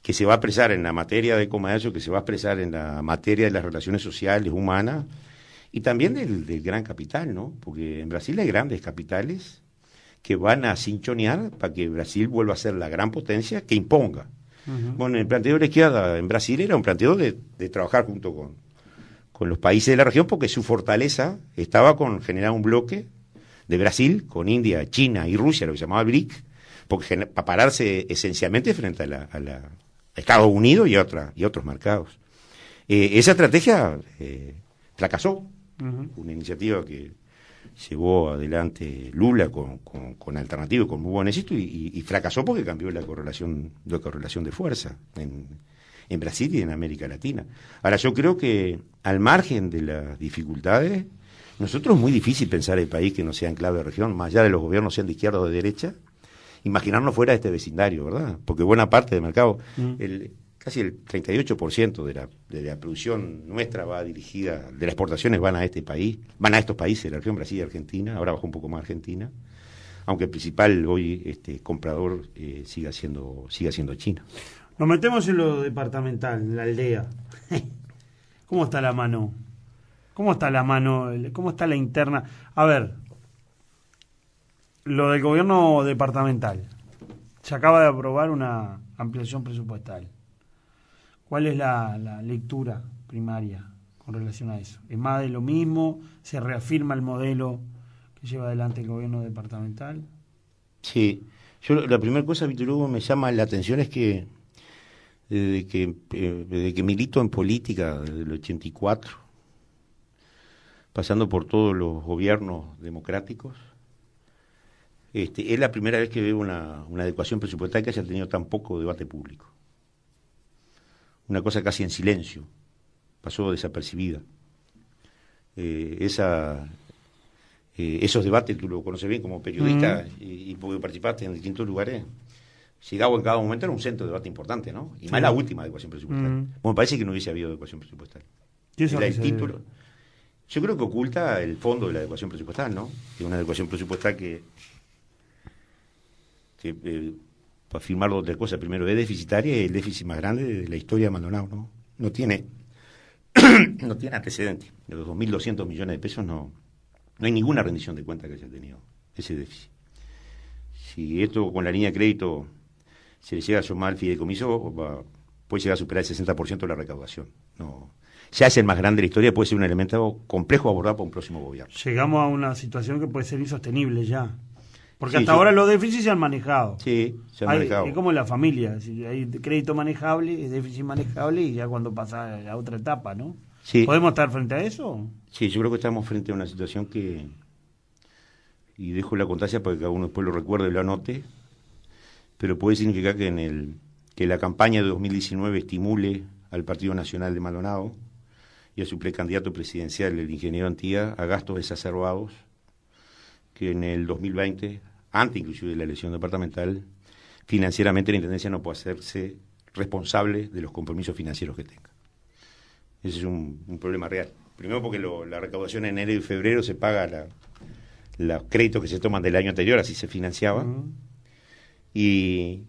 que se va a expresar en la materia de comercio, que se va a expresar en la materia de las relaciones sociales, humanas, y también del gran capital, ¿no? Porque en Brasil hay grandes capitales que van a cinchonear para que Brasil vuelva a ser la gran potencia que imponga. Uh-huh. Bueno, el planteo de la izquierda en Brasil era un planteo de trabajar junto con los países de la región, porque su fortaleza estaba con generar un bloque de Brasil con India, China y Rusia, lo que se llamaba BRIC, porque para pararse esencialmente frente a Estados Unidos y otros mercados. Esa estrategia fracasó. Uh-huh. Una iniciativa que llevó adelante Lula con Alternativa y con muy buen éxito, y fracasó porque cambió la correlación de fuerza en Brasil y en América Latina. Ahora, yo creo que al margen de las dificultades, nosotros es muy difícil pensar el país que no sea en clave de región, más allá de los gobiernos sean de izquierda o de derecha, imaginarnos fuera de este vecindario, ¿verdad? Porque buena parte del mercado, casi el 38% de la producción nuestra va dirigida, de las exportaciones van a este país, van a estos países, la región Brasil y Argentina, ahora bajó un poco más Argentina, aunque el principal hoy comprador siga siendo China. Nos metemos en lo departamental, en la aldea. ¿Cómo está la mano? ¿Cómo está la interna? A ver, lo del gobierno departamental. Se acaba de aprobar una ampliación presupuestal. ¿Cuál es la lectura primaria con relación a eso? ¿Es más de lo mismo? ¿Se reafirma el modelo que lleva adelante el gobierno departamental? Sí. La primera cosa, Víctor Hugo, me llama la atención es que desde que milito en política, desde el 84, pasando por todos los gobiernos democráticos, es la primera vez que veo una adecuación presupuestaria que haya tenido tan poco debate público. Una cosa casi en silencio, pasó desapercibida. esos debates, tú lo conoces bien como periodista y porque participaste en distintos lugares. Sigao en cada momento era un centro de debate importante, ¿no? Y más la última adecuación presupuestal. Bueno, me parece que no hubiese habido adecuación presupuestal. El título, yo creo que oculta el fondo de la adecuación presupuestal, ¿no? Es una adecuación presupuestal que para afirmarlo otra cosa, primero es deficitaria y el déficit más grande de la historia de Maldonado, ¿no? No tiene antecedentes. De los 2.200 millones de pesos no hay ninguna rendición de cuenta que haya tenido ese déficit. Si esto con la línea de crédito se le llega a sumar el fideicomiso, puede llegar a superar el 60% de la recaudación. No, ya es el más grande de la historia, puede ser un elemento complejo a abordar para un próximo gobierno. Llegamos a una situación que puede ser insostenible ya. Porque hasta ahora los déficits se han manejado. Sí, se han manejado. Es como en la familia, hay crédito manejable, déficit manejable y ya cuando pasa a la otra etapa, ¿no? Sí. ¿Podemos estar frente a eso? Sí, yo creo que estamos frente a una situación que, y dejo la constancia para que cada uno después lo recuerde y lo anote, pero puede significar que la campaña de 2019 estimule al Partido Nacional de Maldonado y a su precandidato presidencial, el ingeniero Antía, a gastos exacerbados que en el 2020, antes inclusive de la elección departamental, financieramente la Intendencia no puede hacerse responsable de los compromisos financieros que tenga. Ese es un problema real. Primero porque la recaudación en enero y febrero se paga los créditos que se toman del año anterior, así se financiaba, y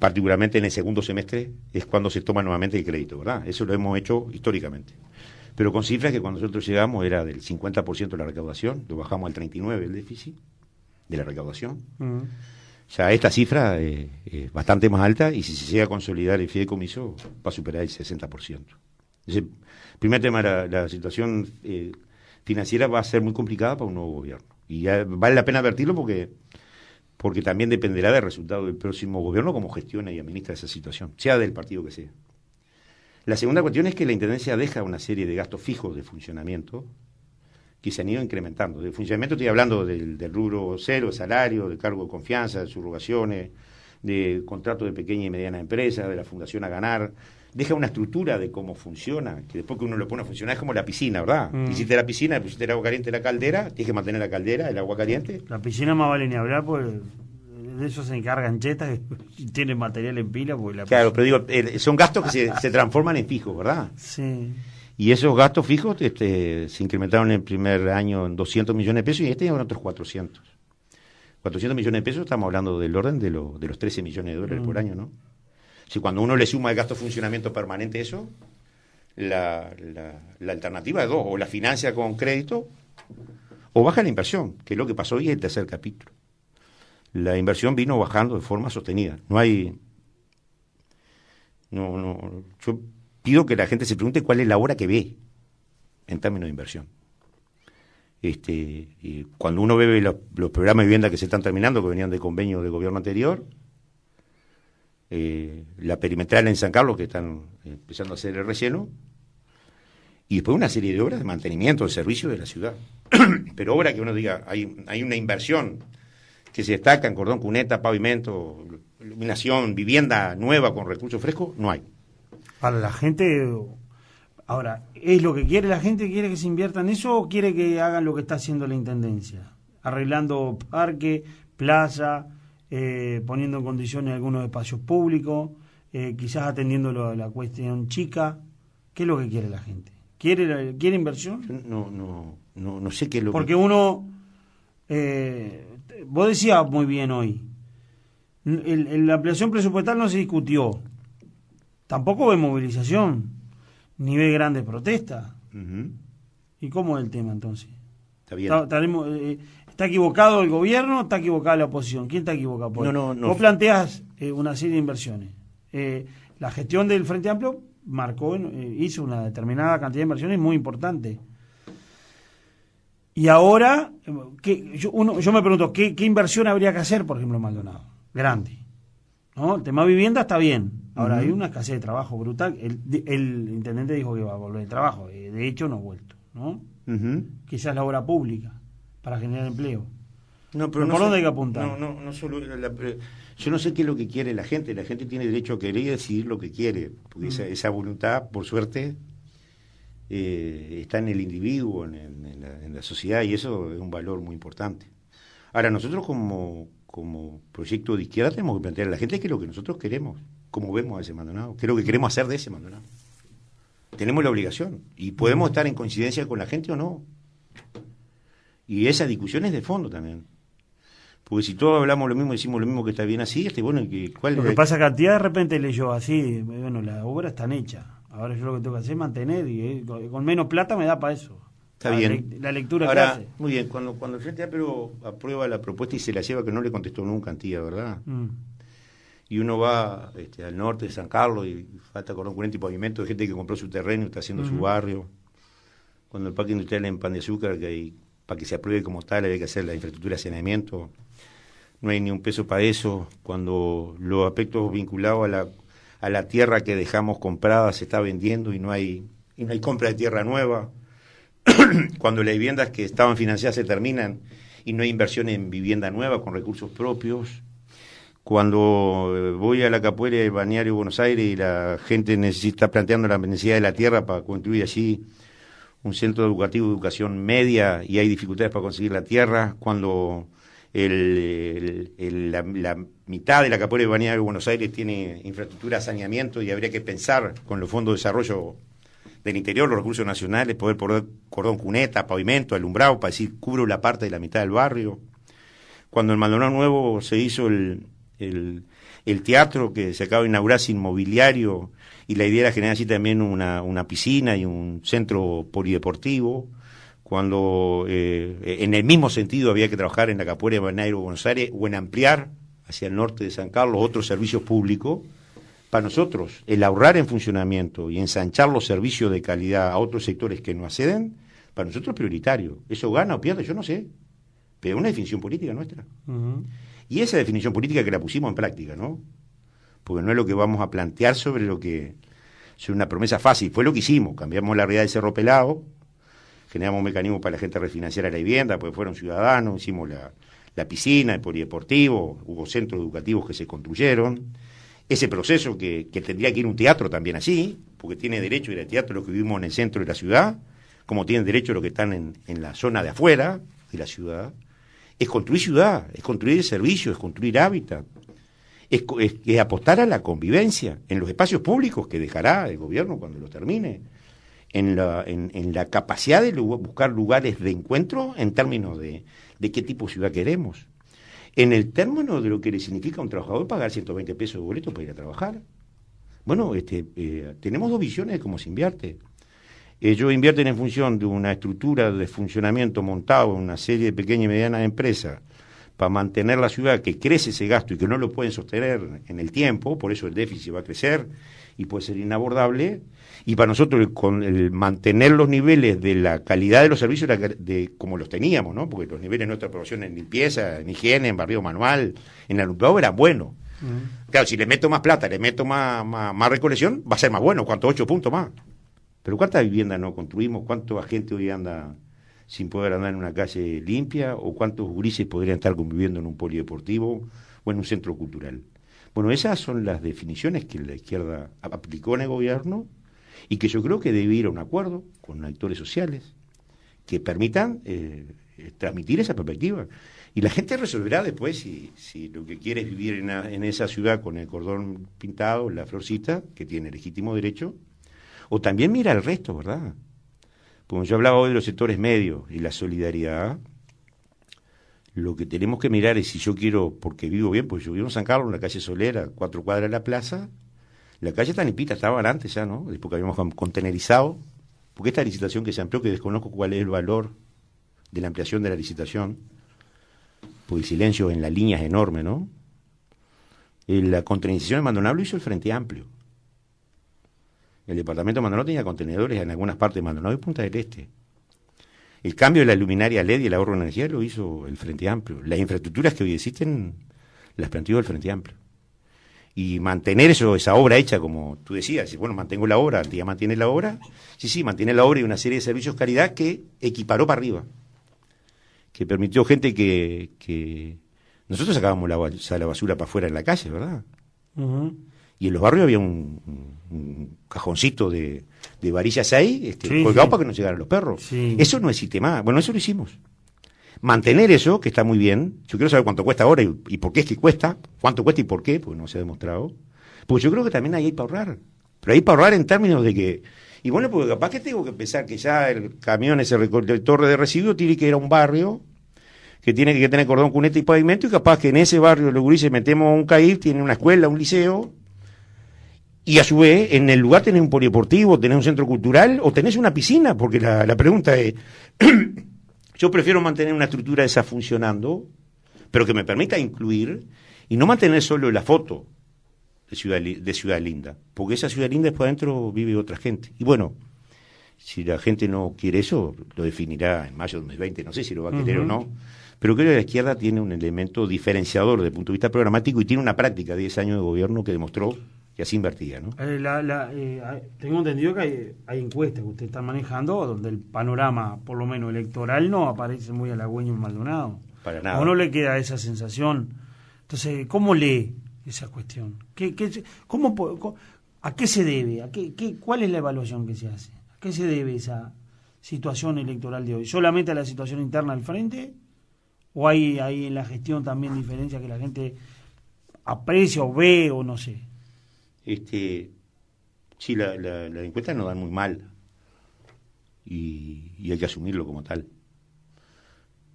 particularmente en el segundo semestre es cuando se toma nuevamente el crédito, ¿verdad? Eso lo hemos hecho históricamente. Pero con cifras que cuando nosotros llegamos era del 50% de la recaudación, lo bajamos al 39% el déficit de la recaudación. Ya esta cifra es bastante más alta y si se llega a consolidar el fideicomiso va a superar el 60%. El primer tema, la situación financiera va a ser muy complicada para un nuevo gobierno. Y ya vale la pena advertirlo porque también dependerá del resultado del próximo gobierno, cómo gestiona y administra esa situación, sea del partido que sea. La segunda cuestión es que la Intendencia deja una serie de gastos fijos de funcionamiento que se han ido incrementando. De funcionamiento estoy hablando del rubro cero, salario, del cargo de confianza, de subrogaciones, de contratos de pequeña y mediana empresa, de la Fundación A Ganar. Deja una estructura de cómo funciona, que después que uno lo pone a funcionar es como la piscina, ¿verdad? Hiciste la piscina, pusiste el agua caliente en la caldera, tienes que mantener la caldera, el agua caliente. La piscina más vale ni hablar, porque de eso se encargan chetas y tienen material en pila. Claro, pero digo, son gastos que se transforman en fijos, ¿verdad? Sí. Y esos gastos fijos se incrementaron en el primer año en 200 millones de pesos y este año en otros 400. 400 millones de pesos, estamos hablando del orden de los 13 millones de dólares por año, ¿no? Si cuando uno le suma el gasto de funcionamiento permanente eso, la alternativa es dos, o la financia con crédito o baja la inversión, que es lo que pasó hoy en el tercer capítulo. La inversión vino bajando de forma sostenida. Yo pido que la gente se pregunte cuál es la hora que ve en términos de inversión. Y cuando uno ve los programas de vivienda que se están terminando, que venían de convenio del gobierno anterior, la perimetral en San Carlos, que están empezando a hacer el relleno, y después una serie de obras de mantenimiento, de servicio de la ciudad. Pero obra que uno diga, hay una inversión que se destaca en cordón, cuneta, pavimento, iluminación, vivienda nueva con recursos frescos, no hay. Para la gente, ahora, ¿es lo que quiere la gente? ¿Quiere que se invierta en eso o quiere que hagan lo que está haciendo la Intendencia? Arreglando parque, plaza, poniendo en condiciones algunos espacios públicos, quizás atendiendo la cuestión chica. ¿Qué es lo que quiere la gente? ¿Quiere inversión? No sé qué es lo Porque uno... vos decías muy bien hoy, la ampliación presupuestal no se discutió, tampoco ve movilización, ni ve grandes protestas. ¿Y cómo es el tema entonces? Está bien. ¿Está equivocado el gobierno o está equivocada la oposición? ¿Quién está equivocado? No. Vos planteás una serie de inversiones. La gestión del Frente Amplio hizo una determinada cantidad de inversiones muy importante. Y ahora, yo me pregunto, ¿qué inversión habría que hacer, por ejemplo, en Maldonado? Grande. ¿No? El tema vivienda está bien. Ahora, hay una escasez de trabajo brutal. El intendente dijo que va a volver el trabajo. De hecho, no ha vuelto. ¿No? Quizás la obra pública, para generar empleo. ¿Por dónde hay que apuntar? No solo yo no sé qué es lo que quiere la gente. La gente tiene derecho a querer y decidir lo que quiere. Porque esa voluntad, por suerte, está en el individuo, en la sociedad, y eso es un valor muy importante. Ahora, nosotros como proyecto de izquierda tenemos que plantear a la gente qué es lo que nosotros queremos, cómo vemos a ese Maldonado, qué es lo que queremos hacer de ese Maldonado. Tenemos la obligación, y podemos estar en coincidencia con la gente o no. Y esa discusión es de fondo también. Porque si todos hablamos lo mismo, decimos lo mismo, que está bien así, bueno, lo que pasa es que a ti de repente leyó así, bueno, las obras están hechas. Ahora yo lo que tengo que hacer es mantener, y con menos plata me da para eso. Está bien. La lectura ahora, que hace. Muy bien, cuando el Frente Amplio aprueba la propuesta y se la lleva, que no le contestó nunca Antía, ¿verdad? Y uno va al norte de San Carlos y falta cordón cuneta y pavimento de gente que compró su terreno y está haciendo su barrio. Cuando el parque industrial en Pan de Azúcar, para que se apruebe como tal, hay que hacer la infraestructura de saneamiento. No hay ni un peso para eso. Cuando los aspectos vinculados a la tierra que dejamos comprada se está vendiendo y no hay compra de tierra nueva. Cuando las viviendas que estaban financiadas se terminan y no hay inversión en vivienda nueva con recursos propios. Cuando voy a la capuera del balneario Buenos Aires y la gente está planteando la necesidad de la tierra para construir allí un centro educativo de educación media y hay dificultades para conseguir la tierra, cuando la mitad de la capuera del balneario Buenos Aires tiene infraestructura de saneamiento y habría que pensar con los fondos de desarrollo del interior, los recursos nacionales, poder poner cordón cuneta, pavimento, alumbrado, para decir, cubro la parte de la mitad del barrio. Cuando en Maldonado Nuevo se hizo el teatro que se acaba de inaugurar sin mobiliario, y la idea era generar así también una piscina y un centro polideportivo, cuando en el mismo sentido había que trabajar en la capuera de balneario Buenos Aires o en ampliar hacia el norte de San Carlos otros servicios públicos. Para nosotros, el ahorrar en funcionamiento y ensanchar los servicios de calidad a otros sectores que no acceden, para nosotros es prioritario. ¿Eso gana o pierde? Yo no sé, pero es una definición política nuestra. Y esa definición política que la pusimos en práctica, ¿no? Porque no es lo que vamos a plantear sobre una promesa fácil. Fue lo que hicimos, cambiamos la realidad de Cerro Pelado, generamos un mecanismo para la gente refinanciar la vivienda, porque fueron ciudadanos, hicimos la piscina, el polideportivo, hubo centros educativos que se construyeron. Ese proceso que tendría que ir un teatro también así, porque tiene derecho a ir al teatro los que vivimos en el centro de la ciudad, como tienen derecho los que están en la zona de afuera de la ciudad. Es construir ciudad, es construir servicios, es construir hábitat, es apostar a la convivencia en los espacios públicos que dejará el gobierno cuando lo termine, en la capacidad de buscar lugares de encuentro en términos de qué tipo de ciudad queremos. En el término de lo que le significa a un trabajador pagar 120 pesos de boleto para ir a trabajar. Bueno, tenemos dos visiones de cómo se invierte. Ellos invierten en función de una estructura de funcionamiento montado en una serie de pequeñas y medianas empresas para mantener la ciudad, que crece ese gasto y que no lo pueden sostener en el tiempo, por eso el déficit va a crecer y puede ser inabordable. Y para nosotros el mantener los niveles de la calidad de los servicios como los teníamos, ¿no? Porque los niveles de nuestra aprobación en limpieza, en higiene, en barrido manual, en alumbrado eran buenos. Claro, si le meto más plata, le meto más recolección, va a ser más bueno, ¿cuánto? 8 puntos más. Pero ¿cuántas viviendas no construimos? ¿Cuánta gente hoy anda sin poder andar en una calle limpia? ¿O cuántos gurises podrían estar conviviendo en un polideportivo o en un centro cultural? Bueno, esas son las definiciones que la izquierda aplicó en el gobierno y que yo creo que debe ir a un acuerdo con actores sociales que permitan transmitir esa perspectiva. Y la gente resolverá después si lo que quiere es vivir en esa ciudad con el cordón pintado, la florcita, que tiene legítimo derecho, o también mira al resto, ¿verdad? Como yo hablaba hoy de los sectores medios y la solidaridad, lo que tenemos que mirar es si yo quiero, porque vivo bien, pues yo vivo en San Carlos, en la calle Solera, 4 cuadras de la plaza, la calle está limpita, estaban antes ya, ¿no? Después que habíamos contenerizado, porque esta licitación que se amplió, que desconozco cuál es el valor de la ampliación de la licitación, porque el silencio en la línea es enorme, ¿no? La contenerización de Maldonado lo hizo el Frente Amplio. El departamento de Maldonado tenía contenedores en algunas partes de Maldonado y Punta del Este. El cambio de la luminaria LED y el ahorro de energía lo hizo el Frente Amplio. Las infraestructuras que hoy existen las planteó el Frente Amplio. Y mantener esa obra hecha, como tú decías, bueno, mantengo la obra, ¿ya mantiene la obra? Sí, mantiene la obra y una serie de servicios de calidad que equiparó para arriba. Que permitió gente que nosotros sacábamos la basura para afuera en la calle, ¿verdad? Y en los barrios había un cajoncito de varillas ahí, colgado para que no llegaran los perros. Sí. Eso no existe más. Bueno, eso lo hicimos. Mantener eso, que está muy bien. Yo quiero saber cuánto cuesta ahora y por qué es que cuesta, cuánto cuesta y por qué, pues no se ha demostrado. Pues yo creo que también ahí hay para ahorrar. Pero hay para ahorrar en términos de que... Y bueno, porque capaz que tengo que pensar que ya el camión, ese recolector de residuos, tiene que ir a un barrio que tiene que tener cordón, cuneta y pavimento, y capaz que en ese barrio los gurises metemos un CAIR, tiene una escuela, un liceo, y a su vez, en el lugar tenés un polideportivo, tenés un centro cultural, o tenés una piscina, porque la pregunta es... Yo prefiero mantener una estructura esa funcionando, pero que me permita incluir, y no mantener solo la foto de Ciudad Linda, porque esa Ciudad Linda después adentro vive otra gente. Y bueno, si la gente no quiere eso, lo definirá en mayo de 2020, no sé si lo va a querer o no, pero creo que la izquierda tiene un elemento diferenciador desde el punto de vista programático y tiene una práctica de 10 años de gobierno que demostró que así invertía, ¿no? Tengo entendido que hay encuestas que usted está manejando donde el panorama, por lo menos electoral, no aparece muy halagüeño en Maldonado. Para nada. ¿O no le queda esa sensación? Entonces, ¿cómo lee esa cuestión? ¿A qué se debe? ¿Cuál es la evaluación que se hace? ¿A qué se debe esa situación electoral de hoy? ¿Solamente a la situación interna del frente? ¿O hay en la gestión también diferencias que la gente aprecia o ve o no sé? Sí, la encuesta nos dan muy mal y hay que asumirlo como tal.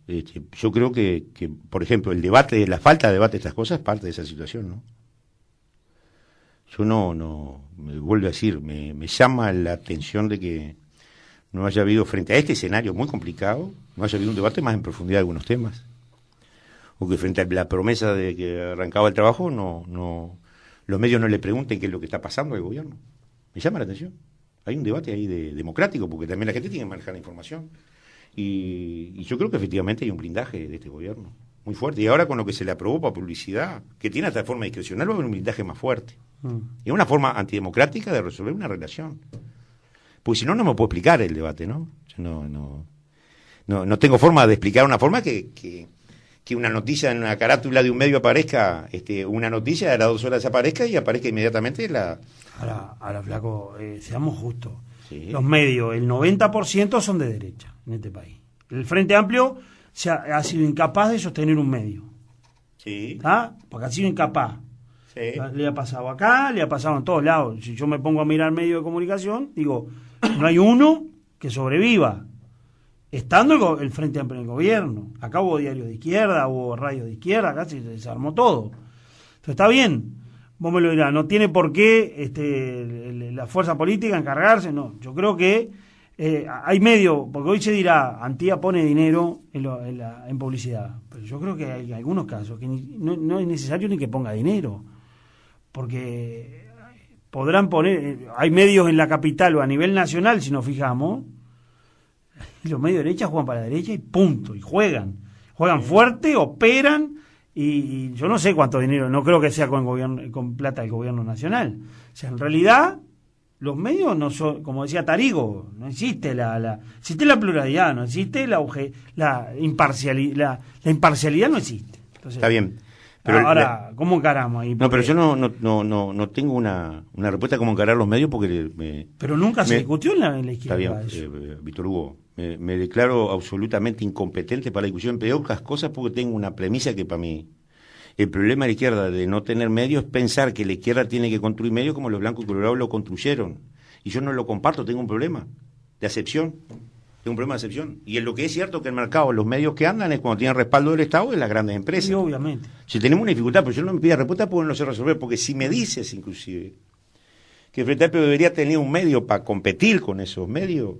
Yo creo que, por ejemplo, el debate, la falta de debate de estas cosas es parte de esa situación, ¿no? Yo no me vuelvo a decir, me llama la atención de que no haya habido, frente a este escenario muy complicado, no haya habido un debate más en profundidad de algunos temas. O que frente a la promesa de que arrancaba el trabajo, los medios no le pregunten qué es lo que está pasando al gobierno. Me llama la atención. Hay un debate ahí democrático, porque también la gente tiene que manejar la información. Y yo creo que efectivamente hay un blindaje de este gobierno muy fuerte. Y ahora con lo que se le aprobó para publicidad, que tiene hasta forma discrecional, va a haber un blindaje más fuerte. Y es una forma antidemocrática de resolver una relación. Porque si no, no me puedo explicar el debate, ¿no? Yo no tengo forma de explicar una forma que una noticia en una carátula de un medio aparezca, una noticia, a las 2 horas desaparezca y aparezca inmediatamente la... Ahora, flaco, seamos justos. Sí. Los medios, el 90% son de derecha en este país. El Frente Amplio ha sido incapaz de sostener un medio. Sí. ¿Ah? Porque ha sido incapaz. Sí. Le ha pasado acá, le ha pasado en todos lados. Si yo me pongo a mirar medios de comunicación, digo, no hay uno que sobreviva. Estando el Frente Amplio en el gobierno. Acá hubo diarios de izquierda, hubo radios de izquierda, acá se desarmó todo. Entonces está bien, vos me lo dirás, no tiene por qué la fuerza política encargarse, no. Yo creo que hay medio, porque hoy se dirá, Antía pone dinero en publicidad, pero yo creo que hay algunos casos que no es necesario ni que ponga dinero, porque podrán poner, hay medios en la capital o a nivel nacional, si nos fijamos, y los medios de derecha juegan para la derecha y punto, y juegan fuerte, operan, y yo no sé cuánto dinero, no creo que sea con plata del gobierno nacional. O sea, en realidad los medios no son, como decía Tarigo, no existe existe la pluralidad, no existe la imparcialidad, la imparcialidad no existe. Entonces, está bien. Pero ahora, ¿cómo encaramos ahí? No, pero yo no tengo una respuesta a cómo encarar los medios porque pero nunca se discutió en la izquierda. Está bien, Víctor Hugo, me declaro absolutamente incompetente para la discusión, entre otras cosas porque tengo una premisa que para mí el problema de la izquierda de no tener medios es pensar que la izquierda tiene que construir medios como los blancos y colorados lo construyeron. Y yo no lo comparto, tengo un problema de acepción. Tengo un problema de acepción. Y en lo que es cierto que el mercado, los medios que andan es cuando tienen respaldo del Estado de las grandes empresas. Sí, obviamente. Si tenemos una dificultad, pero yo no me pida respuesta porque no sé resolver, porque si me dices inclusive que el Frente Amplio debería tener un medio para competir con esos medios,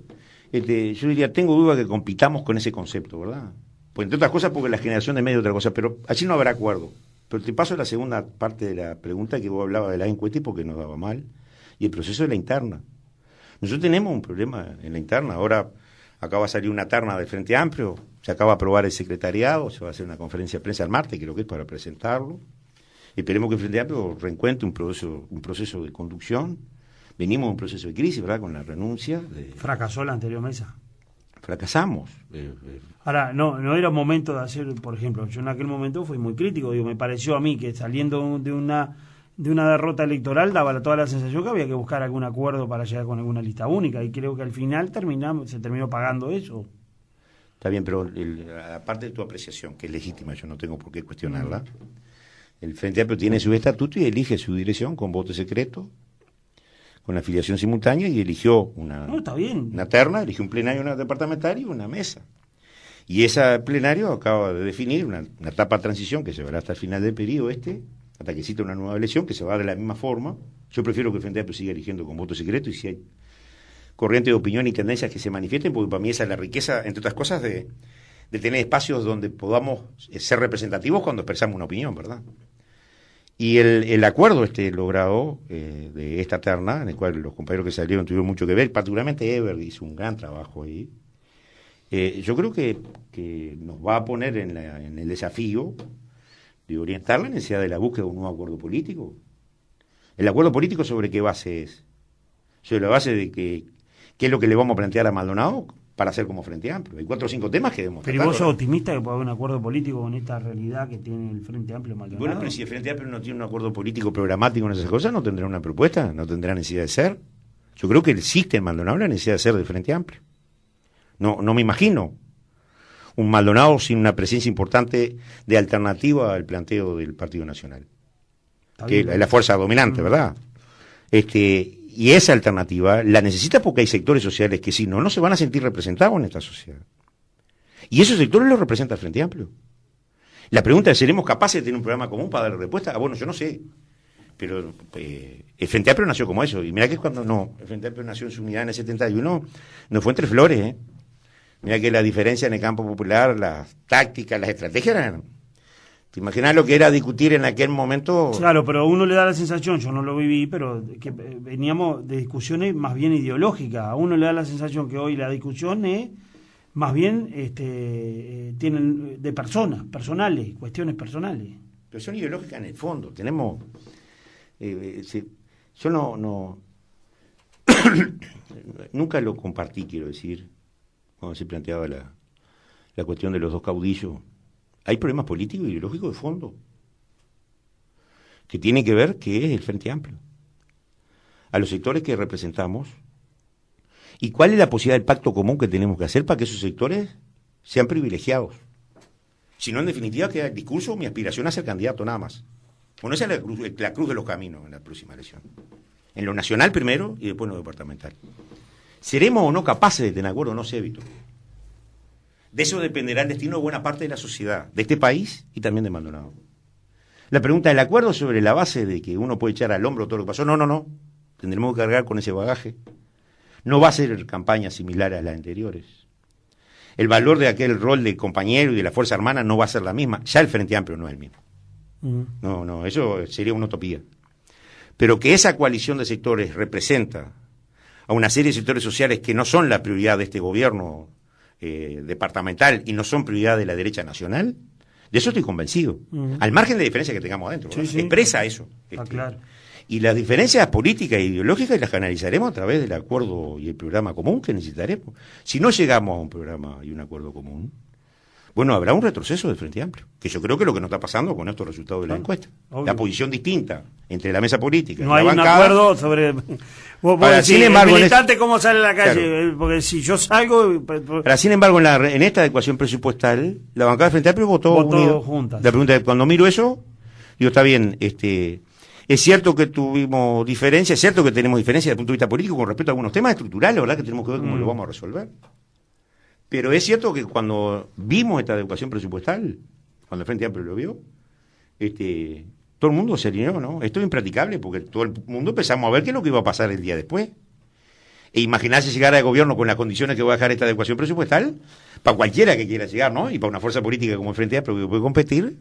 yo diría, tengo duda que compitamos con ese concepto, ¿verdad? Pues entre otras cosas porque la generación de medios es otra cosa, pero allí no habrá acuerdo. Pero te paso a la segunda parte de la pregunta que vos hablabas de la encuesta y porque nos daba mal, y el proceso de la interna. Nosotros tenemos un problema en la interna, ahora acaba de salir una terna del Frente Amplio, se acaba de aprobar el secretariado, se va a hacer una conferencia de prensa el martes, creo que es para presentarlo. Esperemos que el Frente Amplio reencuentre un proceso de conducción. Venimos de un proceso de crisis, ¿verdad?, con la renuncia. Fracasó la anterior mesa. Fracasamos. Ahora, no era momento de hacer, por ejemplo, yo en aquel momento fui muy crítico, me pareció a mí que saliendo de una de una derrota electoral daba toda la sensación que había que buscar algún acuerdo para llegar con alguna lista única, y creo que al final se terminó pagando eso. Está bien, pero aparte de tu apreciación, que es legítima, yo no tengo por qué cuestionarla, el Frente Amplio tiene su estatuto y elige su dirección con voto secreto, con afiliación simultánea, y eligió está bien. Una terna, eligió un plenario, una departamental y una mesa. Y ese plenario acaba de definir una etapa de transición que se verá hasta el final del periodo hasta que exista una nueva elección, que se va a dar de la misma forma. Yo prefiero que el Frente Amplio siga eligiendo con voto secreto, y si hay corrientes de opinión y tendencias que se manifiesten, porque para mí esa es la riqueza, entre otras cosas, de tener espacios donde podamos ser representativos cuando expresamos una opinión, ¿verdad? Y el acuerdo logrado de esta terna, en el cual los compañeros que salieron tuvieron mucho que ver, particularmente Eber hizo un gran trabajo ahí, yo creo que nos va a poner en el desafío de orientar la necesidad de la búsqueda de un nuevo acuerdo político. ¿El acuerdo político sobre qué base es? Sobre la base de qué es lo que le vamos a plantear a Maldonado para hacer como Frente Amplio. Hay 4 o 5 temas que debemos tratar. ¿Pero vos sos optimista que pueda haber un acuerdo político con esta realidad que tiene el Frente Amplio Maldonado? Bueno, pero si el Frente Amplio no tiene un acuerdo político programático en esas cosas, no tendrá una propuesta, no tendrá necesidad de ser. Yo creo que existe en Maldonado la necesidad de ser del Frente Amplio. No me imagino un Maldonado sin una presencia importante de alternativa al planteo del Partido Nacional, que es la fuerza dominante, ¿verdad? Y esa alternativa la necesita porque hay sectores sociales que si no se van a sentir representados en esta sociedad. Y esos sectores los representa el Frente Amplio. La pregunta es, ¿seremos capaces de tener un programa común para darle respuesta? Bueno, yo no sé. Pero el Frente Amplio nació como eso. Y mira que el Frente Amplio nació en su unidad en el 71, no fue entre flores, ¿eh? Mira que la diferencia en el campo popular, las tácticas, las estrategias eran... ¿Te imaginas lo que era discutir en aquel momento? Claro, pero a uno le da la sensación, yo no lo viví, pero que veníamos de discusiones más bien ideológicas. A uno le da la sensación que hoy la discusión es más bien tienen de personales, cuestiones personales. Pero son ideológicas en el fondo. Tenemos... yo no nunca lo compartí, quiero decir, cuando se planteaba la cuestión de los dos caudillos. Hay problemas políticos y ideológicos de fondo que tienen que ver qué es el Frente Amplio, a los sectores que representamos, y cuál es la posibilidad del pacto común que tenemos que hacer para que esos sectores sean privilegiados. Si no, en definitiva, queda el discurso, mi aspiración a ser candidato, nada más. Bueno, esa es la cruz de los caminos en la próxima elección. En lo nacional primero y después en lo departamental. ¿Seremos o no capaces de tener acuerdo? No sé, Víctor. De eso dependerá el destino de buena parte de la sociedad, de este país y también de Maldonado. La pregunta del acuerdo sobre la base de que uno puede echar al hombro todo lo que pasó, no. Tendremos que cargar con ese bagaje. No va a ser campaña similar a las anteriores. El valor de aquel rol de compañero y de la Fuerza Armada no va a ser la misma. Ya el Frente Amplio no es el mismo. No, eso sería una utopía. Pero que esa coalición de sectores representa a una serie de sectores sociales que no son la prioridad de este gobierno departamental y no son prioridad de la derecha nacional, de eso estoy convencido. Al margen de diferencias que tengamos adentro. Sí. Expresa eso. Claro. Y las diferencias políticas e ideológicas las canalizaremos a través del acuerdo y el programa común que necesitaremos. Si no llegamos a un programa y un acuerdo común, bueno, habrá un retroceso del Frente Amplio, que yo creo que es lo que no está pasando con estos resultados de la encuesta. Obvio. La posición distinta entre la mesa política y la bancada. No hay un acuerdo sobre... Vos decís, el militante cómo sale a la calle, claro. Porque si yo salgo... Ahora, sin embargo, en esta adecuación presupuestal, la bancada del Frente Amplio votó unido. Juntas. La pregunta es, cuando miro eso, digo, está bien, es cierto que tuvimos diferencias, es cierto que tenemos diferencias desde el punto de vista político con respecto a algunos temas estructurales, ¿verdad? Que tenemos que ver cómo lo vamos a resolver. Pero es cierto que cuando vimos esta adecuación presupuestal, cuando el Frente Amplio lo vio, todo el mundo se alineó, ¿no? Esto es impracticable porque todo el mundo empezamos a ver qué es lo que iba a pasar el día después. E imaginarse llegar al gobierno con las condiciones que va a dejar esta adecuación presupuestal, para cualquiera que quiera llegar, ¿no? Y para una fuerza política como el Frente Amplio que puede competir,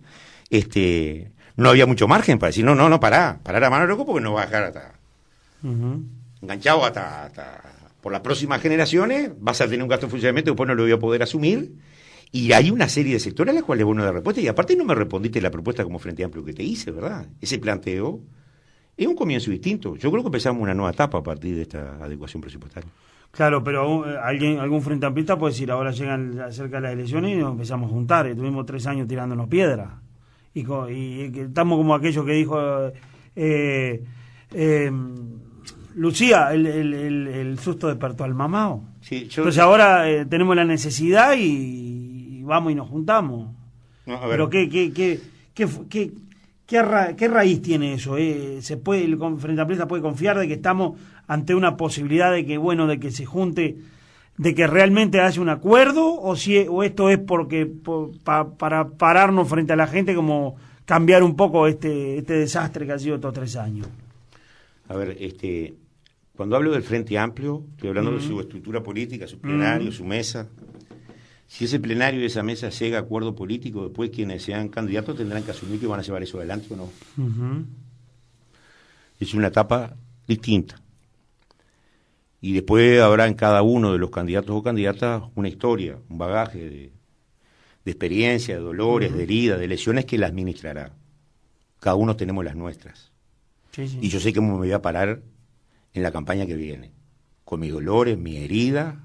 no había mucho margen para decir, no, pará la mano loco porque no va a dejar hasta enganchado hasta por las próximas generaciones, vas a tener un gasto de funcionamiento que después no lo voy a poder asumir, y hay una serie de sectores a las cuales vos no das respuesta, y aparte no me respondiste la propuesta como Frente Amplio que te hice, ¿verdad? Ese planteo es un comienzo distinto. Yo creo que empezamos una nueva etapa a partir de esta adecuación presupuestaria. Claro, pero algún Frente Amplista puede decir, ahora llegan cerca de las elecciones y nos empezamos a juntar, y tuvimos 3 años tirándonos piedras, y estamos como aquello que dijo Lucía, el susto despertó al mamao. Sí, Entonces ahora tenemos la necesidad y vamos y nos juntamos. No, a ver. Pero ¿qué raíz tiene eso? ¿Se puede, el Frente Amplista puede confiar de que estamos ante una posibilidad de que, bueno, de que se junte, de que realmente haya un acuerdo, o esto es para pararnos frente a la gente, como cambiar un poco este desastre que ha sido estos 3 años? A ver, cuando hablo del Frente Amplio, estoy hablando de su estructura política, su plenario, su mesa. Si ese plenario y esa mesa llega a acuerdo político, después quienes sean candidatos tendrán que asumir que van a llevar eso adelante o no. Es una etapa distinta. Y después habrá en cada uno de los candidatos o candidatas una historia, un bagaje de experiencia, de dolores, de heridas, de lesiones que la administrará. Cada uno tenemos las nuestras. Sí, sí. Y yo sé cómo me voy a parar en la campaña que viene, con mis dolores, mi herida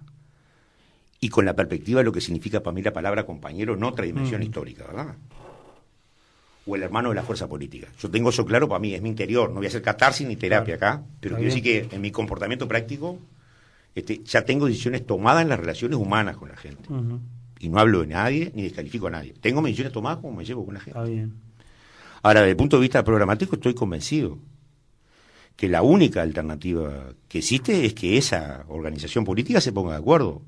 y con la perspectiva de lo que significa para mí la palabra compañero en otra dimensión histórica, ¿verdad? O el hermano de la fuerza política. Yo tengo eso claro para mí, es mi interior, no voy a hacer catarsis ni terapia acá, pero quiero decir que en mi comportamiento práctico ya tengo decisiones tomadas en las relaciones humanas con la gente. Y no hablo de nadie ni descalifico a nadie. Tengo mis decisiones tomadas como me llevo con la gente. Está bien. Ahora, desde el punto de vista programático, estoy convencido que la única alternativa que existe es que esa organización política se ponga de acuerdo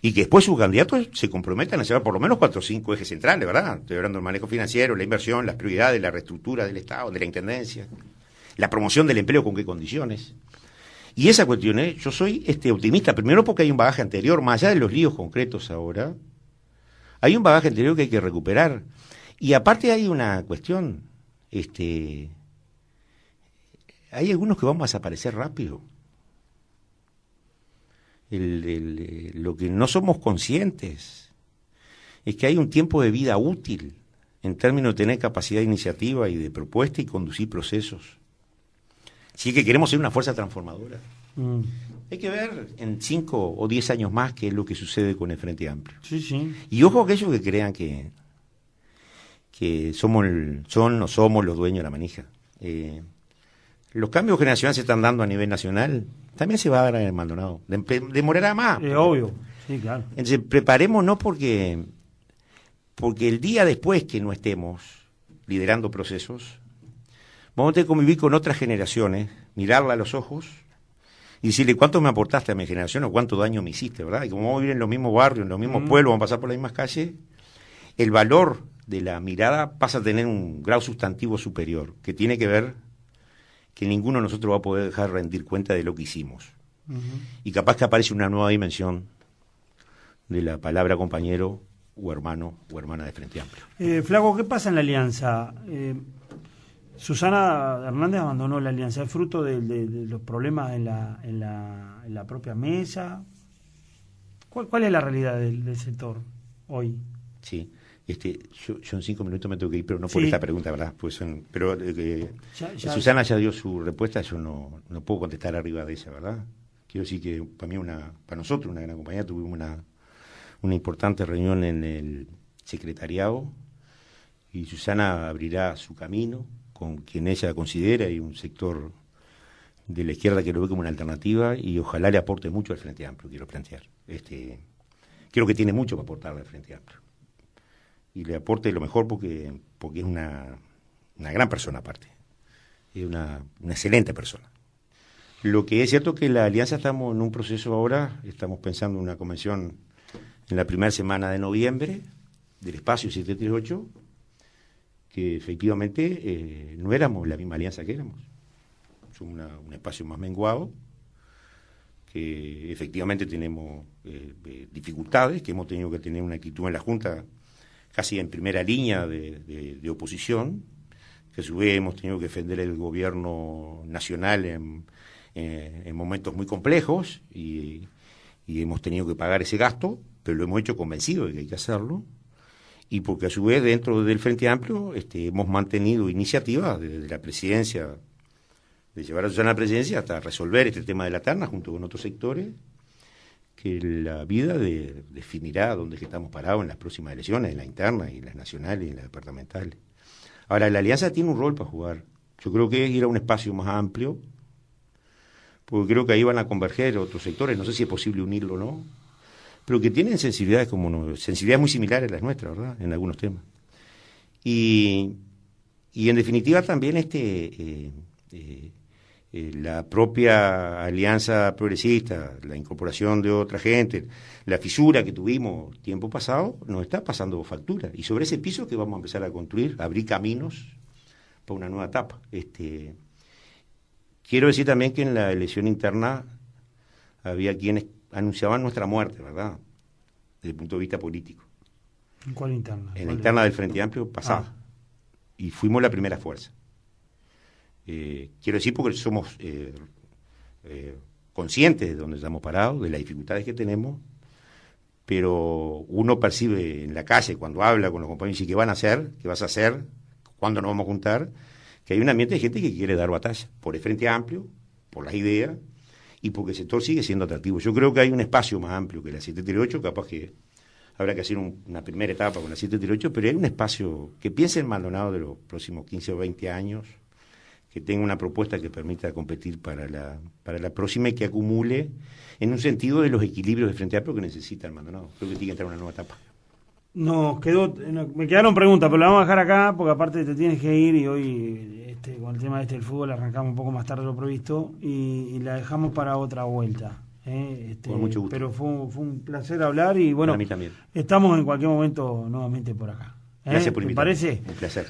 y que después sus candidatos se comprometan a llevar por lo menos 4 o 5 ejes centrales, ¿verdad? Estoy hablando del manejo financiero, la inversión, las prioridades, la reestructura del Estado, de la Intendencia, la promoción del empleo, con qué condiciones. Y esa cuestión, yo soy optimista, primero porque hay un bagaje anterior, más allá de los líos concretos ahora, hay un bagaje anterior que hay que recuperar. Y aparte hay una cuestión, hay algunos que vamos a desaparecer rápido. Lo que no somos conscientes es que hay un tiempo de vida útil en términos de tener capacidad de iniciativa y de propuesta y conducir procesos. Si es que queremos ser una fuerza transformadora. Hay que ver en 5 o 10 años más qué es lo que sucede con el Frente Amplio. Sí, sí. Y ojo a aquellos que crean que somos los dueños de la manija. Los cambios generacionales se están dando a nivel nacional, también se va a dar en el Maldonado. Demorará más. Obvio, sí, claro. Entonces, preparémonos porque el día después que no estemos liderando procesos, vamos a tener que convivir con otras generaciones, mirarla a los ojos y decirle cuánto me aportaste a mi generación o cuánto daño me hiciste, ¿verdad? Y como vamos a vivir en los mismos barrios, en los mismos pueblos, vamos a pasar por las mismas calles, el valor de la mirada pasa a tener un grado sustantivo superior, que tiene que ver que ninguno de nosotros va a poder dejar rendir cuenta de lo que hicimos. Y capaz que aparece una nueva dimensión de la palabra compañero o hermano o hermana de Frente Amplio. Flaco, ¿qué pasa en la alianza? Susana Hernández abandonó la alianza. ¿Es fruto de los problemas en la propia mesa? ¿Cuál es la realidad del sector hoy? Sí. Yo en 5 minutos me tengo que ir, pero no por esta pregunta, ¿verdad? Pero Susana ya dio su respuesta, yo no puedo contestar arriba de ella, ¿verdad? Quiero decir que para nosotros, una gran compañía, tuvimos una importante reunión en el secretariado y Susana abrirá su camino con quien ella considera y un sector de la izquierda que lo ve como una alternativa y ojalá le aporte mucho al Frente Amplio, quiero plantear. Creo que tiene mucho para aportarle al Frente Amplio. Y le aporte lo mejor porque es una gran persona aparte, es una excelente persona. Lo que es cierto es que la Alianza estamos en un proceso ahora, estamos pensando en una convención en la primera semana de noviembre del espacio 738, que efectivamente no éramos la misma alianza que éramos. Es un espacio más menguado, que efectivamente tenemos dificultades, que hemos tenido que tener una actitud en la Junta casi en primera línea de oposición, que a su vez hemos tenido que defender el gobierno nacional en momentos muy complejos y hemos tenido que pagar ese gasto, pero lo hemos hecho convencido de que hay que hacerlo, y porque a su vez dentro del Frente Amplio hemos mantenido iniciativas desde la presidencia, de llevar a Susana a la presidencia hasta resolver este tema de la terna junto con otros sectores, que la vida definirá dónde estamos parados en las próximas elecciones, en la interna y en las nacionales y en las departamentales. Ahora, la alianza tiene un rol para jugar. Yo creo que es ir a un espacio más amplio, porque creo que ahí van a converger otros sectores, no sé si es posible unirlo o no, pero que tienen sensibilidades sensibilidades muy similares a las nuestras, ¿verdad?, en algunos temas. Y en definitiva también la propia alianza progresista, la incorporación de otra gente, la fisura que tuvimos tiempo pasado, nos está pasando factura. Y sobre ese piso que vamos a empezar a construir, abrir caminos para una nueva etapa. Quiero decir también que en la elección interna había quienes anunciaban nuestra muerte, ¿verdad?, desde el punto de vista político. ¿En cuál interna? En la interna del Frente Amplio pasada. Y fuimos la primera fuerza. Quiero decir porque somos conscientes de dónde estamos parados, de las dificultades que tenemos, pero uno percibe en la calle, cuando habla con los compañeros, y ¿qué van a hacer? ¿Qué vas a hacer? ¿Cuándo nos vamos a juntar? Que hay un ambiente de gente que quiere dar batalla, por el Frente Amplio, por las ideas, y porque el sector sigue siendo atractivo. Yo creo que hay un espacio más amplio que la 738, capaz que habrá que hacer una primera etapa con la 738, pero hay un espacio que piense en Maldonado de los próximos 15 o 20 años, que tenga una propuesta que permita competir para la próxima y que acumule en un sentido de los equilibrios de Frente Amplio que necesita el Maldonado. Creo que tiene que entrar en una nueva etapa. Me quedaron preguntas, pero la vamos a dejar acá porque aparte te tienes que ir y hoy con el tema del fútbol arrancamos un poco más tarde de lo previsto y la dejamos para otra vuelta. Con mucho gusto. Pero fue un placer hablar y bueno, para mí también. Estamos en cualquier momento nuevamente por acá. Gracias por invitarme. ¿Te parece? Un placer.